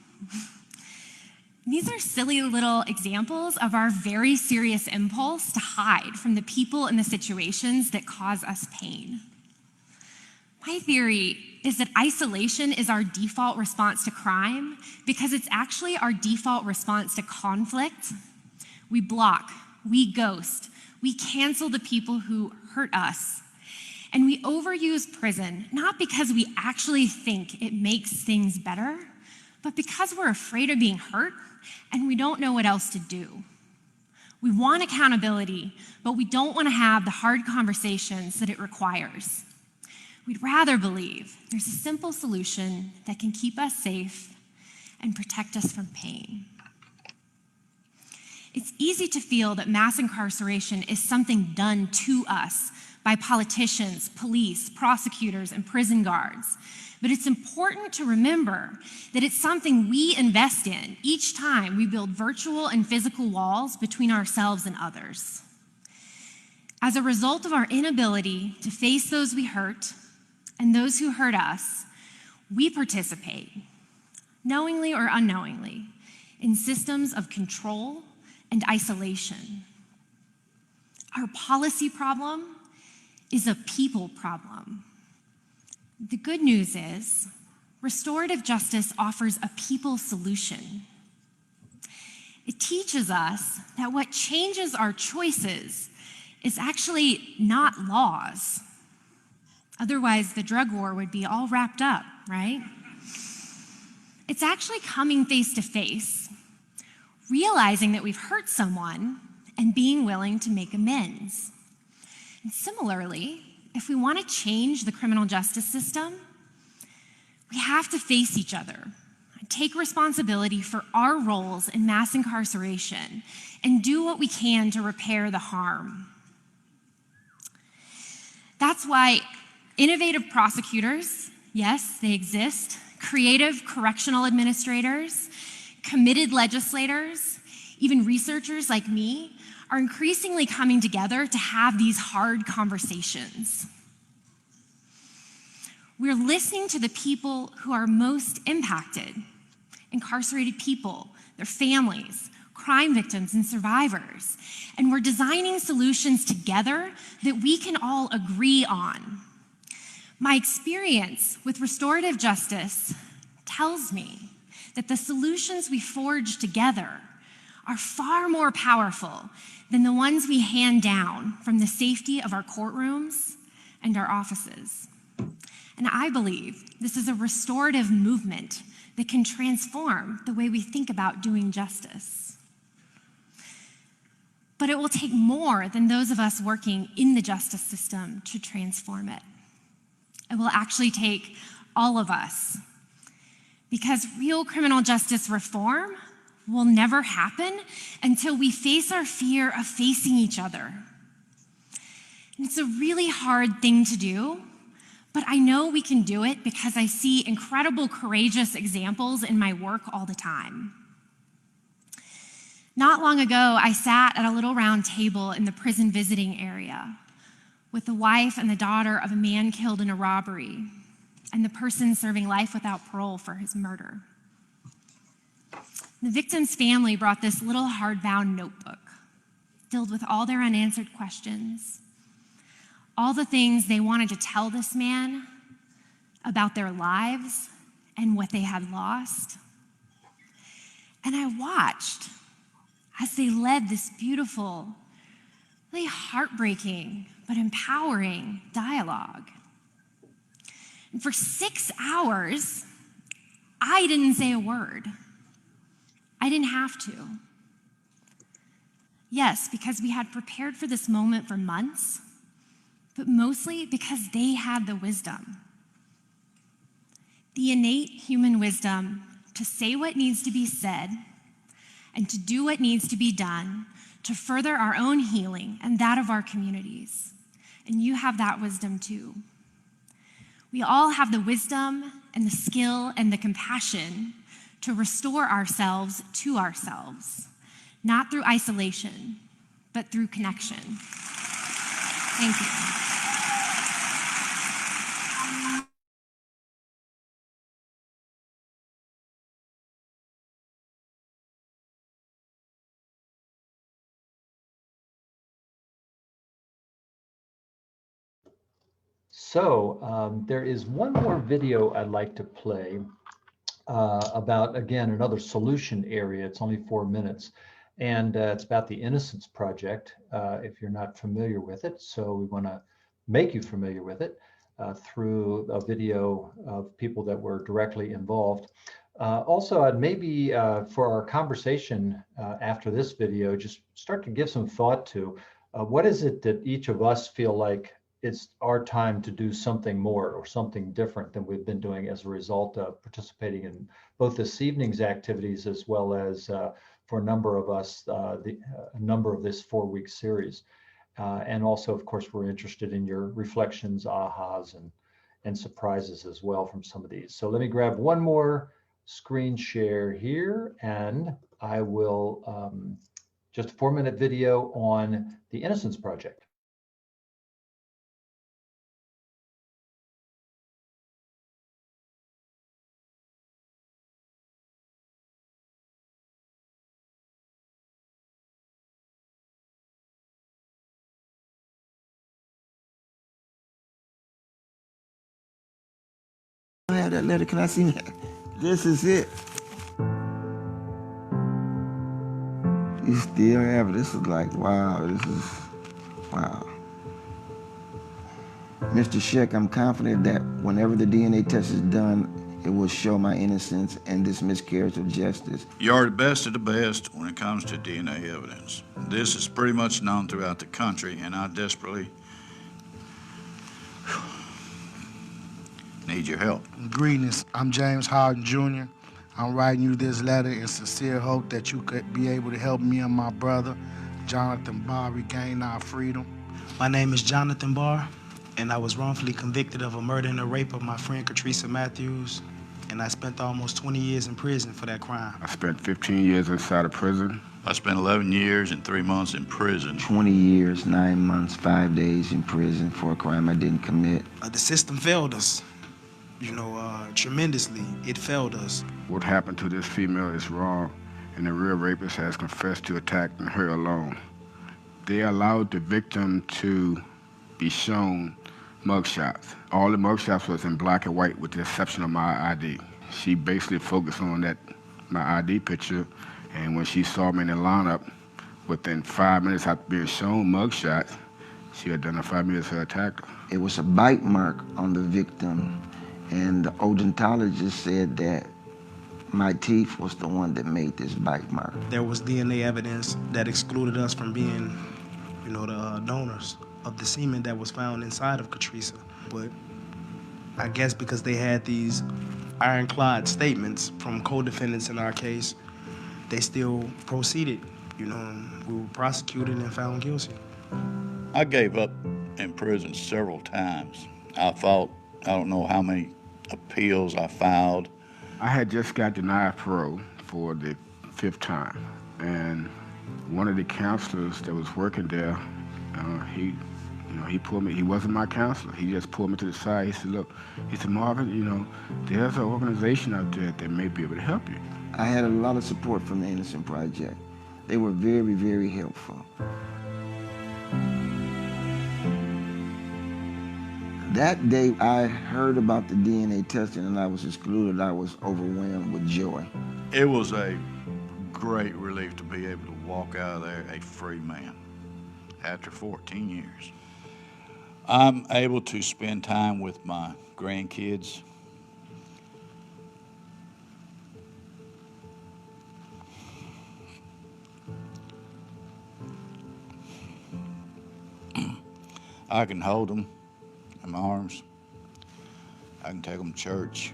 These are silly little examples of our very serious impulse to hide from the people and the situations that cause us pain. My theory is that isolation is our default response to crime because it's actually our default response to conflict. We block, we ghost, we cancel the people who hurt us. And we overuse prison, not because we actually think it makes things better, but because we're afraid of being hurt and we don't know what else to do. We want accountability, but we don't want to have the hard conversations that it requires. We'd rather believe there's a simple solution that can keep us safe and protect us from pain. It's easy to feel that mass incarceration is something done to us by politicians, police, prosecutors, and prison guards. But it's important to remember that it's something we invest in each time we build virtual and physical walls between ourselves and others. As a result of our inability to face those we hurt and those who hurt us, we participate, knowingly or unknowingly, in systems of control and isolation. Our policy problem is a people problem. The good news is, restorative justice offers a people solution. It teaches us that what changes our choices is actually not laws. Otherwise, the drug war would be all wrapped up, right? It's actually coming face to face, realizing that we've hurt someone and being willing to make amends. And similarly, if we want to change the criminal justice system, we have to face each other, take responsibility for our roles in mass incarceration, and do what we can to repair the harm. That's why innovative prosecutors, yes, they exist, creative correctional administrators, committed legislators, even researchers like me, are increasingly coming together to have these hard conversations. We're listening to the people who are most impacted: incarcerated people, their families, crime victims, and survivors. And we're designing solutions together that we can all agree on. My experience with restorative justice tells me that the solutions we forge together are far more powerful than the ones we hand down from the safety of our courtrooms and our offices. And I believe this is a restorative movement that can transform the way we think about doing justice. But it will take more than those of us working in the justice system to transform it. It will actually take all of us, because real criminal justice reform will never happen until we face our fear of facing each other. And it's a really hard thing to do, but I know we can do it because I see incredible, courageous examples in my work all the time. Not long ago, I sat at a little round table in the prison visiting area with the wife and the daughter of a man killed in a robbery and the person serving life without parole for his murder. The victim's family brought this little hardbound notebook filled with all their unanswered questions, all the things they wanted to tell this man about their lives and what they had lost. And I watched as they led this beautiful, really heartbreaking, but empowering dialogue. And for 6 hours, I didn't say a word. I didn't have to. Yes, because we had prepared for this moment for months, but mostly because they had the wisdom. The innate human wisdom to say what needs to be said and to do what needs to be done to further our own healing and that of our communities. And you have that wisdom too. We all have the wisdom and the skill and the compassion to restore ourselves to ourselves, not through isolation, but through connection. Thank you. So there is one more video I'd like to play about, again, another solution area. It's only 4 minutes, and it's about the Innocence Project, if you're not familiar with it. So we want to make you familiar with it through a video of people that were directly involved. Also, I'd maybe for our conversation after this video, just start to give some thought to what is it that each of us feel like it's our time to do something more or something different than we've been doing as a result of participating in both this evening's activities as well as for a number of us, a number of this 4-week series. And also, of course, we're interested in your reflections, ahas, and surprises as well from some of these. So let me grab one more screen share here, and I will just a 4-minute video on the Innocence Project. I have that letter. Can I see that? This is it. You still have it. This is like, wow. This is, wow. Mr. Sheck, I'm confident that whenever the DNA test is done, it will show my innocence and this miscarriage of justice. You're the best of the best when it comes to DNA evidence. This is pretty much known throughout the country, and I desperately need your help. Greetings, I'm James Harden Jr. I'm writing you this letter in sincere hope that you could be able to help me and my brother, Jonathan Barr, regain our freedom. My name is Jonathan Barr, and I was wrongfully convicted of a murder and a rape of my friend Katrisa Matthews, and I spent almost 20 years in prison for that crime. I spent 15 years inside of prison. I spent 11 years and 3 months in prison. 20 years, 9 months, 5 days in prison for a crime I didn't commit. The system failed us, tremendously. It failed us. What happened to this female is wrong, and the real rapist has confessed to attacking her alone. They allowed the victim to be shown mugshots. All the mugshots was in black and white with the exception of my ID. She basically focused on my ID picture, and when she saw me in the lineup, within 5 minutes after being shown mugshots, she identified me as her attacker. It was a bite mark on the victim, and the odontologist said that my teeth was the one that made this bite mark. There was DNA evidence that excluded us from being, the donors of the semen that was found inside of Katrisa. But I guess because they had these ironclad statements from co-defendants in our case, they still proceeded. You know, we were prosecuted and found guilty. I gave up in prison several times. I fought, I don't know how many appeals I filed. I had just got denied parole for the 5th time, and one of the counselors that was working there, he pulled me. He wasn't my counselor. He just pulled me to the side. He said, "Look," he said, "Marvin, there's an organization out there that may be able to help you." I had a lot of support from the Innocent Project. They were very, very helpful. That day I heard about the DNA testing and I was excluded. I was overwhelmed with joy. It was a great relief to be able to walk out of there a free man after 14 years. I'm able to spend time with my grandkids. I can hold them in my arms. I can take them to church,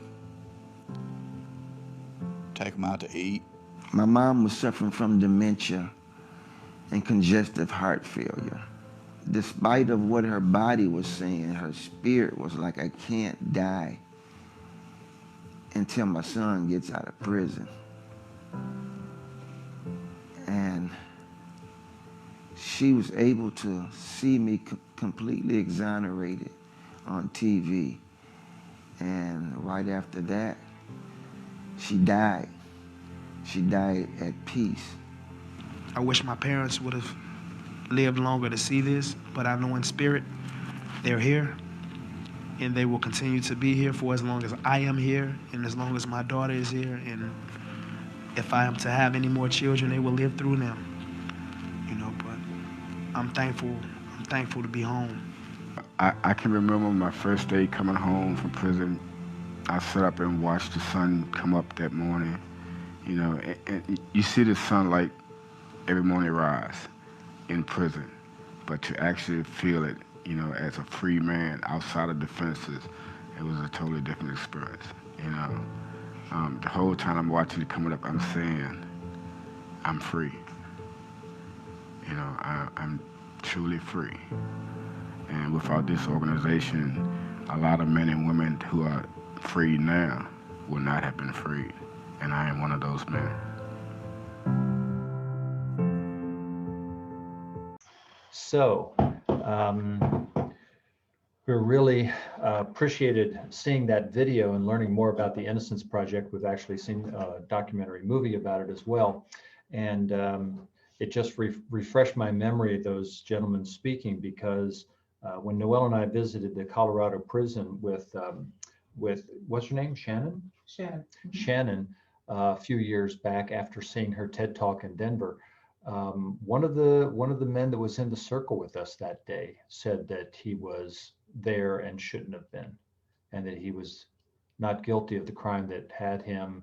take them out to eat. My mom was suffering from dementia and congestive heart failure. Despite of what her body was saying, her spirit was like, I can't die until my son gets out of prison. And she was able to see me completely exonerated on TV. And right after that, she died. She died at peace. I wish my parents would have lived longer to see this, but I know in spirit they're here, and they will continue to be here for as long as I am here, and as long as my daughter is here. And if I am to have any more children, they will live through them. But I'm thankful to be home. I can remember my first day coming home from prison. I sat up and watched the sun come up that morning. And you see the sunlight every morning rise in prison, but to actually feel it, as a free man outside of the fences, it was a totally different experience. The whole time I'm watching it coming up, I'm saying, I'm free. I'm truly free. And without this organization, a lot of men and women who are free now would not have been freed. And I am one of those men. So, we really appreciated seeing that video and learning more about the Innocence Project. We've actually seen a documentary movie about it as well. And it just refreshed my memory of those gentlemen speaking, because when Noel and I visited the Colorado prison with what's her name, Shannon? Shannon. Shannon, a few years back after seeing her TED Talk in Denver. One of the men that was in the circle with us that day said that he was there and shouldn't have been, and that he was not guilty of the crime that had him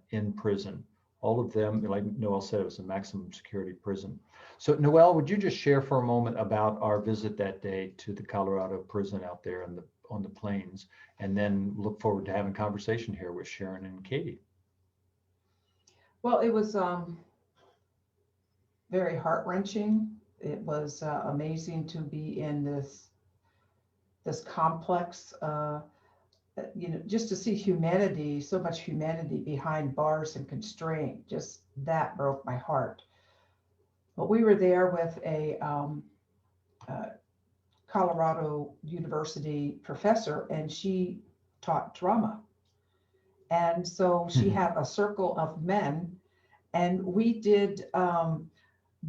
in prison. All of them, like Noel said, it was a maximum security prison. So Noel, would you just share for a moment about our visit that day to the Colorado prison out there on the plains, and then look forward to having a conversation here with Sharon and Katie. Well, it was very heart-wrenching. It was amazing to be in this complex, just to see humanity, so much humanity behind bars and constraint. Just that broke my heart. But we were there with a Colorado University professor, and she taught drama. And so she had a circle of men, and we did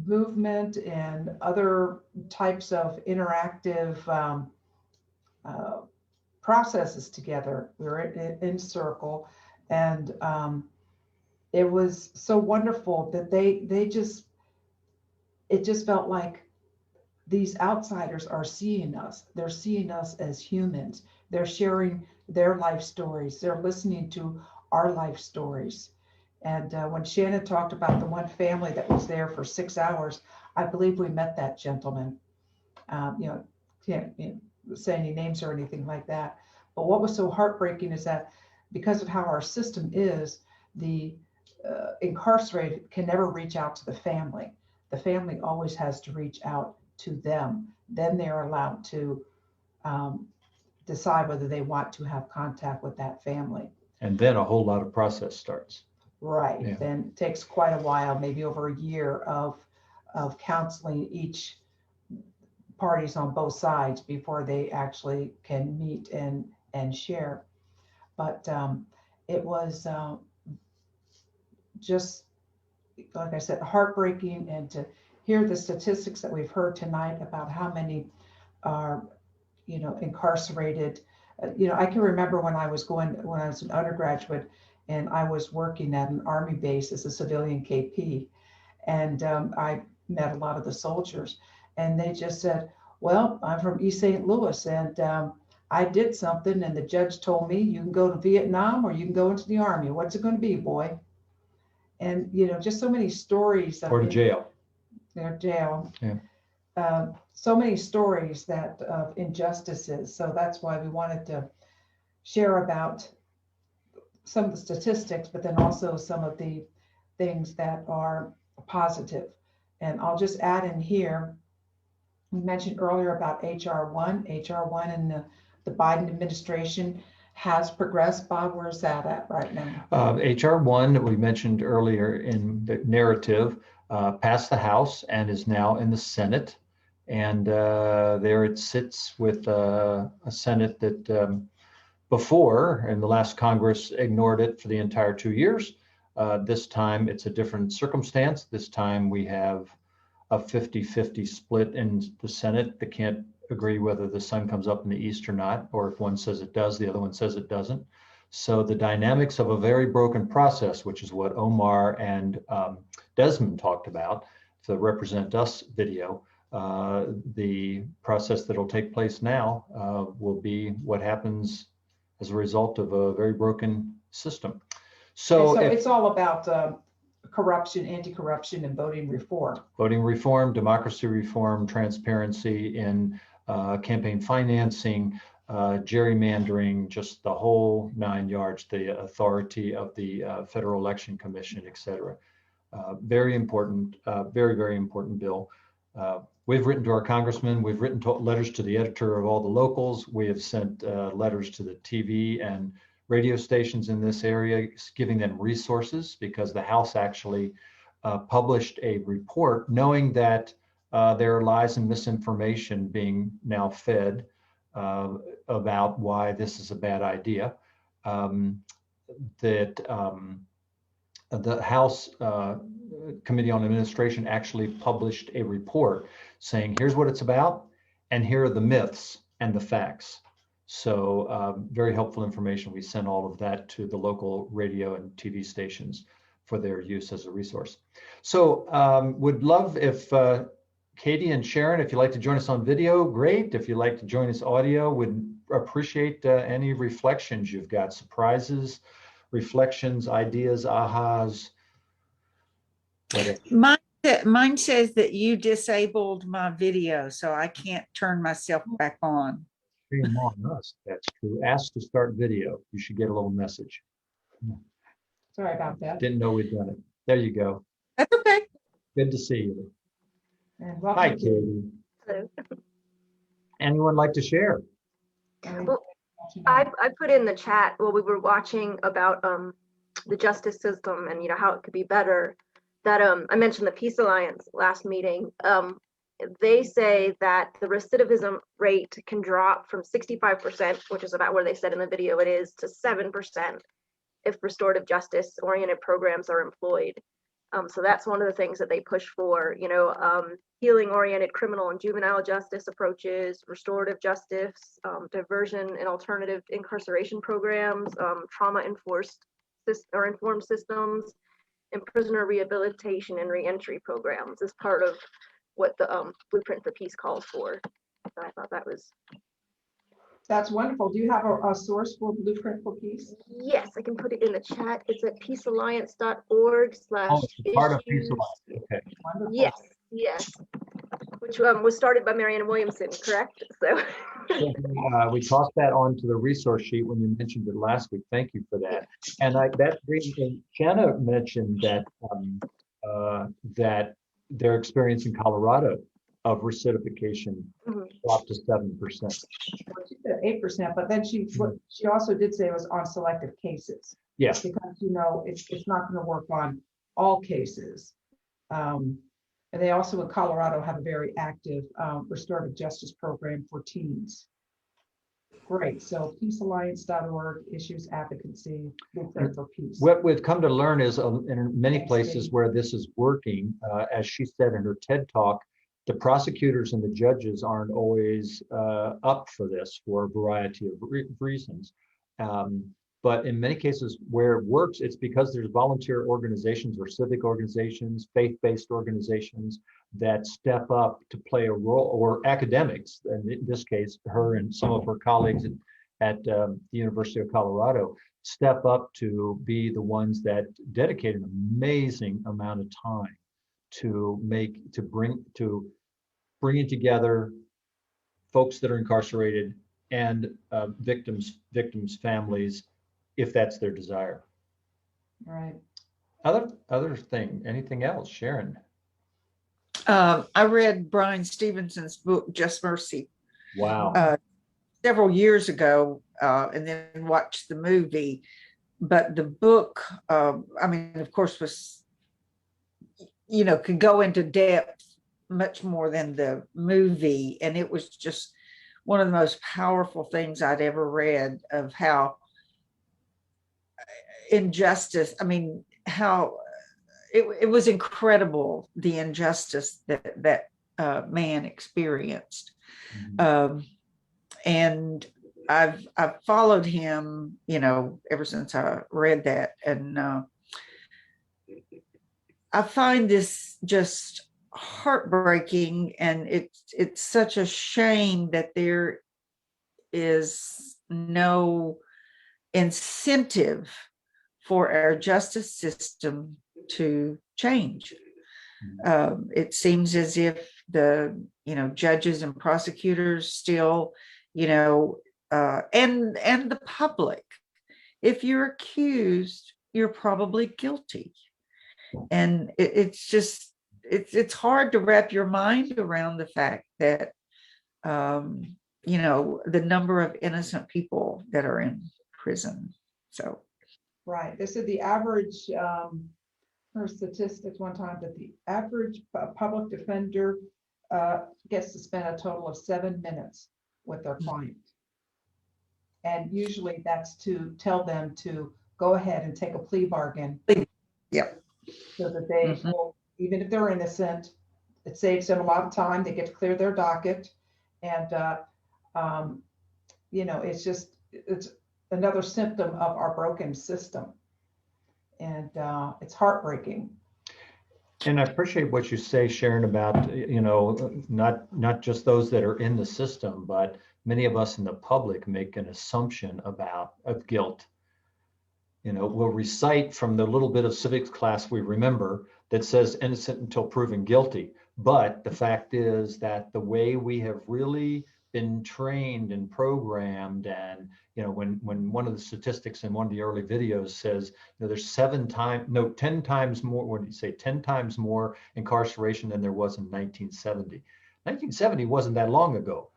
movement and other types of interactive processes together. We were in circle, and it was so wonderful that it just felt like these outsiders are seeing us. They're seeing us as humans. They're sharing their life stories. They're listening to our life stories. And when Shannon talked about the one family that was there for 6 hours, I believe we met that gentleman. Can't say any names or anything like that, But what was so heartbreaking is that because of how our system is, the incarcerated can never reach out to the family. The family always has to reach out to them. Then they're allowed to decide whether they want to have contact with that family. And then a whole lot of process starts. Right. Yeah. Then it takes quite a while, maybe over a year of counseling each parties on both sides before they actually can meet and share. But it was just, like I said, heartbreaking, and to hear the statistics that we've heard tonight about how many are, incarcerated. I can remember when I was an undergraduate and I was working at an Army base as a civilian KP, and I met a lot of the soldiers, and they just said, well, I'm from East St. Louis, and I did something, and the judge told me you can go to Vietnam or you can go into the Army. What's it going to be, boy? And, just so many stories. Or to jail. Jail. Yeah. So many stories that of injustices. So that's why we wanted to share about some of the statistics, but then also some of the things that are positive. And I'll just add in here, we mentioned earlier about HR1 and the Biden administration has progressed. Bob, where's that at right now? HR1 that we mentioned earlier in the narrative passed the House and is now in the Senate. And there it sits with a Senate that before, in the last Congress, ignored it for the entire 2 years. This time it's a different circumstance. This time we have a 50-50 split in the Senate. They can't agree whether the sun comes up in the east or not, or if one says it does, the other one says it doesn't. So the dynamics of a very broken process, which is what Omar and Desmond talked about, the Represent Us video, the process that will take place now will be what happens as a result of a very broken system. So it's all about corruption, anti-corruption, and voting reform. Voting reform, democracy reform, transparency in campaign financing, gerrymandering, just the whole 9 yards, the authority of the Federal Election Commission, et cetera. Very important, very, very important bill. We've written to our congressman, we've written letters to the editor of all the locals, we have sent letters to the TV and radio stations in this area, giving them resources, because the House actually published a report knowing that there are lies and misinformation being now fed about why this is a bad idea. The House Committee on Administration actually published a report saying, here's what it's about, and here are the myths and the facts. So very helpful information. We sent all of that to the local radio and TV stations for their use as a resource. So would love if Katie and Sharon, if you'd like to join us on video, great. If you'd like to join us audio, would appreciate any reflections you've got, surprises, reflections, ideas, ahas, whatever. Mine says that you disabled my video, so I can't turn myself back on. Shame on us, that's true. Ask to start video. You should get a little message. Sorry about that. Didn't know we'd done it. There you go. That's okay. Good to see you. And hi, Katie. Hello. Anyone like to share? Well, I put in the chat while we were watching about the justice system and how it could be better, that I mentioned the Peace Alliance last meeting. They say that the recidivism rate can drop from 65%, which is about where they said in the video it is, to 7% if restorative justice oriented programs are employed. So that's one of the things that they push for, healing oriented criminal and juvenile justice approaches, restorative justice, diversion and alternative incarceration programs, trauma informed systems, and prisoner rehabilitation and reentry programs is part of what the Blueprint for Peace calls for. So I thought that's wonderful. Do you have a source for Blueprint for Peace? Yes, I can put it in the chat. It's at peacealliance.org/issues. Oh, it's part of Peace Alliance. Okay. Yes, yes. which was started by Marianne Williamson, correct? So We tossed that onto the resource sheet when you mentioned it last week. Thank you for that. And that brings in, Shanna mentioned that that their experience in Colorado of recidification dropped to 7%. She said 8%, but then she also did say it was on selective cases. Yes. Because, you know, it's not going to work on all cases. And they also in Colorado have a very active restorative justice program for teens. Great. So peacealliance.org, issues advocacy, blueprint for peace. What we've come to learn is in many places where this is working, as she said in her TED talk, the prosecutors and the judges aren't always up for this for a variety of reasons. But in many cases where it works, it's because there's volunteer organizations or civic organizations, faith-based organizations that step up to play a role, or academics, and in this case, her and some of her colleagues at the University of Colorado step up to be the ones that dedicate an amazing amount of time to bringing together folks that are incarcerated and victims' families, if that's their desire. Right. Anything else, Sharon? I read Brian Stevenson's book, Just Mercy. Wow. Several years ago, and then watched the movie. But the book, I mean, of course, was, you know, could go into depth much more than the movie. And it was just one of the most powerful things I'd ever read of how injustice, I mean, how it was incredible, the injustice that man experienced. And I've followed him, you know, ever since I read that. And I find this just heartbreaking, and it's such a shame that there is no incentive for our justice system to change. It seems as if the, you know, judges and prosecutors still, you know, and the public, if you're accused, you're probably guilty. And it's just, it's hard to wrap your mind around the fact that, you know, the number of innocent people that are in prison. So. Right. They said the average, her statistics one time, that the average public defender gets to spend a total of 7 minutes with their client. And usually that's to tell them to go ahead and take a plea bargain. Yep. So that they will, even if they're innocent, it saves them a lot of time. They get to clear their docket. And, you know, it's another symptom of our broken system. And it's heartbreaking. And I appreciate what you say, Sharon, about, you know, not just those that are in the system, but many of us in the public make an assumption of guilt. You know, we'll recite from the little bit of civics class we remember that says innocent until proven guilty. But the fact is that the way we have really been trained and programmed, and, you know, when one of the statistics in one of the early videos says, you know, there's 10 times more, what did you say, 10 times more incarceration than there was in 1970. 1970 wasn't that long ago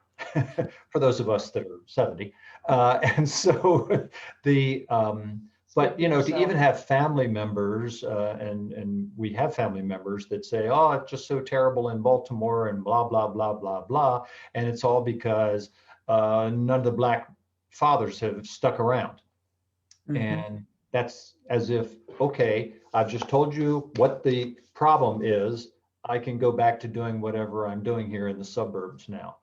for those of us that are 70. And so but, you know, to even have family members, and we have family members that say, oh, it's just so terrible in Baltimore and blah, blah, blah, blah, blah. And it's all because none of the Black fathers have stuck around. And that's as if, okay, I've just told you what the problem is. I can go back to doing whatever I'm doing here in the suburbs now.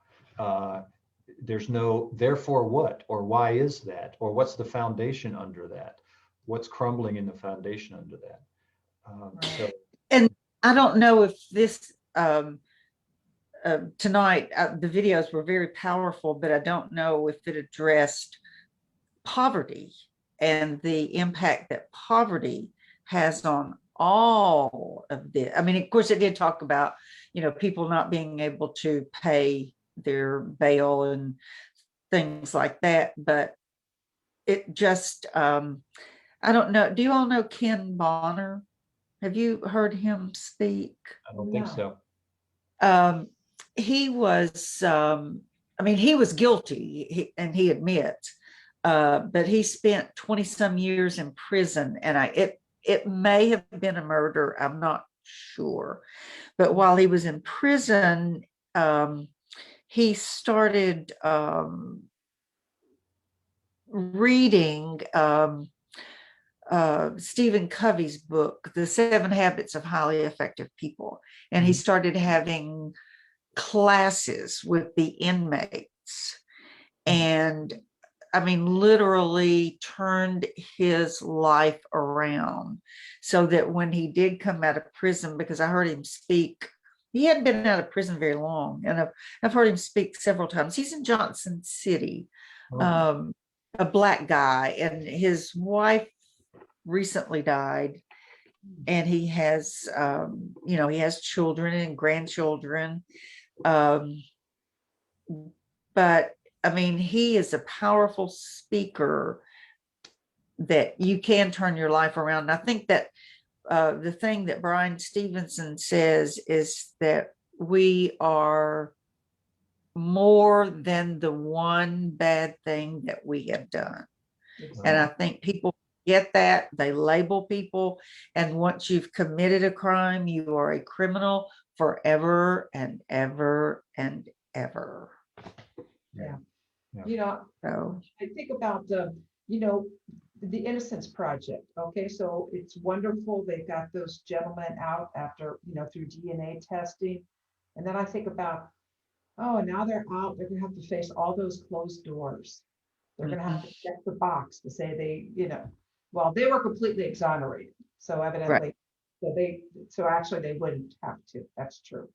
There's no, therefore what, or why is that? Or what's the foundation under that? What's crumbling in the foundation under that? And I don't know if this tonight, the videos were very powerful, but I don't know if it addressed poverty and the impact that poverty has on all of this. I mean, of course, it did talk about, people not being able to pay their bail and things like that, but it just, I don't know. Do you all know Ken Bonner? Have you heard him speak? I don't think so. He was, he was guilty, and he admits, but he spent 20 some years in prison, and it may have been a murder. I'm not sure, but while he was in prison, he started reading Stephen Covey's book, The 7 Habits of Highly Effective People. And he started having classes with the inmates, and literally turned his life around, so that when he did come out of prison, because I heard him speak, he hadn't been out of prison very long, and I've heard him speak several times. He's in Johnson City, a black guy, and his wife recently died, and he has he has children and grandchildren, but he is a powerful speaker that you can turn your life around. And I think that the thing that Brian Stevenson says is that we are more than the one bad thing that we have done. And I think people get that. They label people, and once you've committed a crime, you are a criminal forever and ever and ever. Yeah. So I think about the Innocence Project. Okay, so it's wonderful. They've got those gentlemen out after, through DNA testing. And then I think about, oh, now they're out. They're going to have to face all those closed doors. They're going to have to check the box to say well, they were completely exonerated. So evidently, so actually they wouldn't have to. That's true.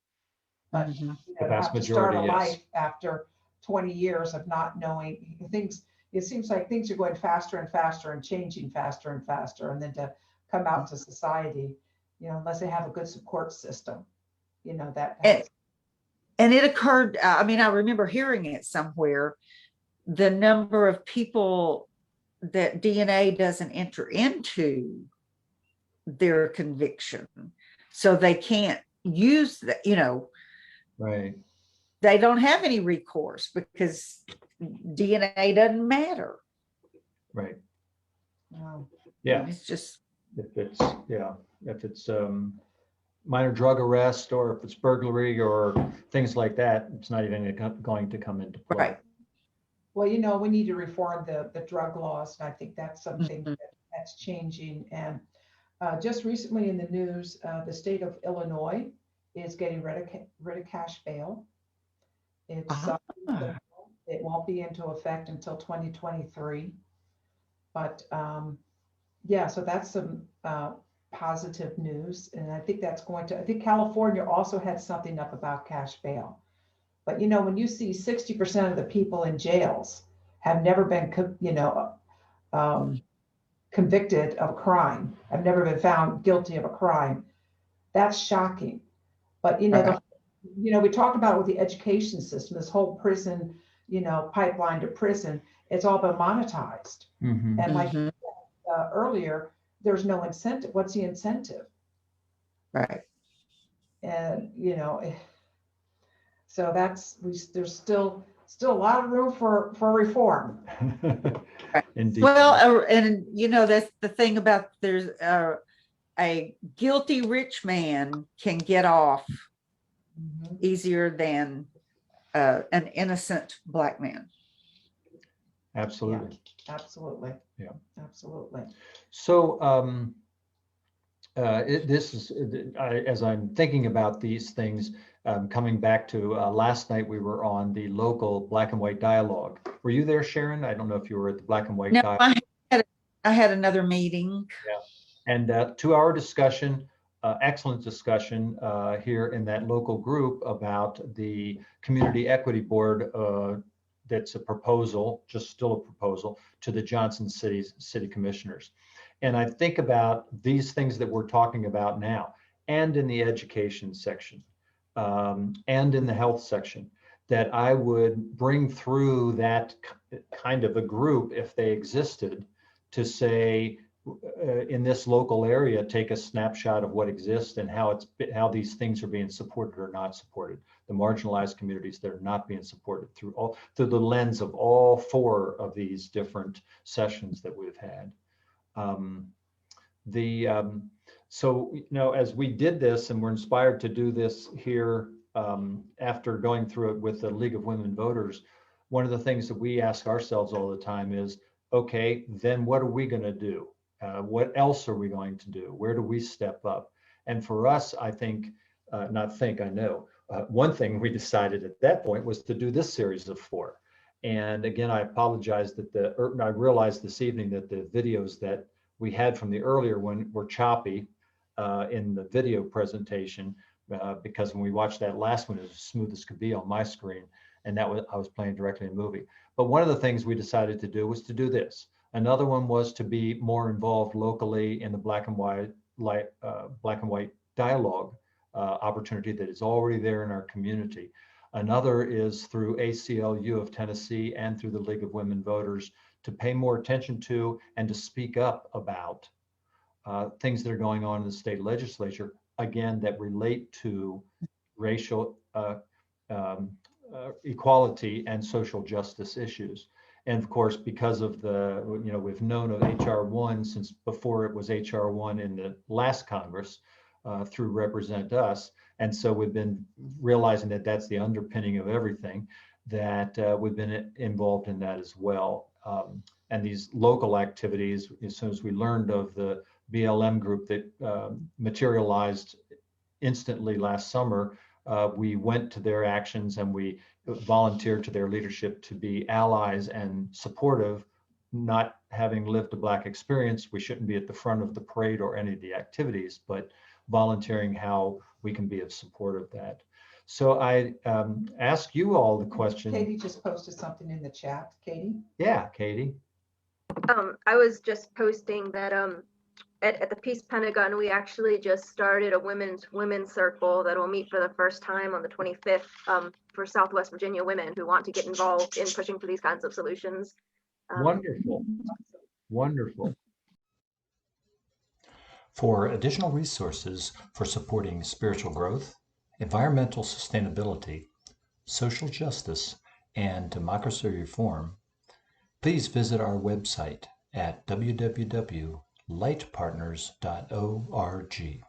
But The vast have to start majority, a yes. life after 20 years of not knowing things. It seems like things are going faster and faster and changing faster and faster. And then to come out to society, unless they have a good support system, that. And it occurred, I remember hearing it somewhere, the number of people that DNA doesn't enter into their conviction. So they can't use that, Right. They don't have any recourse because DNA doesn't matter. Right. Wow. Yeah. It's just, if it's minor drug arrest, or if it's burglary or things like that, it's not even going to come into play. Right. Well, we need to reform the drug laws, and I think that's something that's changing. And just recently in the news, the state of Illinois is getting rid of cash bail. It's it won't be into effect until 2023. But so that's some positive news, and I think that's going to. I think California also had something up about cash bail. But when you see 60% of the people in jails have never been, convicted of a crime, have never been found guilty of a crime, that's shocking. But we talk about with the education system, this whole prison, pipeline to prison, it's all been monetized. And like earlier, there's no incentive. What's the incentive? Right. And so there's still a lot of room for reform. Indeed. Well, and that's the thing about there's a guilty rich man can get off easier than an innocent black man. Absolutely. Yeah, absolutely. Yeah. Absolutely. So this is, as I'm thinking about these things, coming back to last night, we were on the local Black and White Dialogue. Were you there, Sharon? I don't know if you were at the Black and White Dialogue. I had another meeting. Yeah, and 2-hour discussion, excellent discussion here in that local group about the Community Equity Board. That's a proposal, just still a proposal, to the Johnson City Commissioners. And I think about these things that we're talking about now, and in the education section, and in the health section, that I would bring through that kind of a group, if they existed, to say, in this local area, take a snapshot of what exists and how these things are being supported or not supported. The marginalized communities that are not being supported through the lens of all 4 of these different sessions that we've had. So, as we did this, and we're inspired to do this here, after going through it with the League of Women Voters, one of the things that we ask ourselves all the time is, okay, then what are we going to do? What else are we going to do? Where do we step up? And for us, I think, I know, one thing we decided at that point was to do this series of 4. And again, I apologize that I realized this evening that the videos that we had from the earlier one were choppy in the video presentation, because when we watched that last one, it was as smooth as could be on my screen, and I was playing directly in a movie. But one of the things we decided to do was to do this. Another one was to be more involved locally in the black and white dialogue opportunity that is already there in our community. Another is through ACLU of Tennessee and through the League of Women Voters, to pay more attention to and to speak up about things that are going on in the state legislature, again, that relate to racial equality and social justice issues. And of course, because of we've known of HR1 since before it was HR1 in the last Congress, through Represent Us. And so we've been realizing that that's the underpinning of everything, that we've been involved in that as well. And these local activities, as soon as we learned of the BLM group that materialized instantly last summer, we went to their actions and we volunteered to their leadership to be allies and supportive. Not having lived a Black experience, we shouldn't be at the front of the parade or any of the activities, but volunteering how we can be of support of that. So I ask you all the question. Katie just posted something in the chat. Katie? Yeah, Katie. I was just posting that at the Peace Pentagon, we actually just started a women's circle that will meet for the first time on the 25th for Southwest Virginia women who want to get involved in pushing for these kinds of solutions. Wonderful. Wonderful. For additional resources for supporting spiritual growth, environmental sustainability, social justice, and democracy reform, please visit our website at www.lightpartners.org.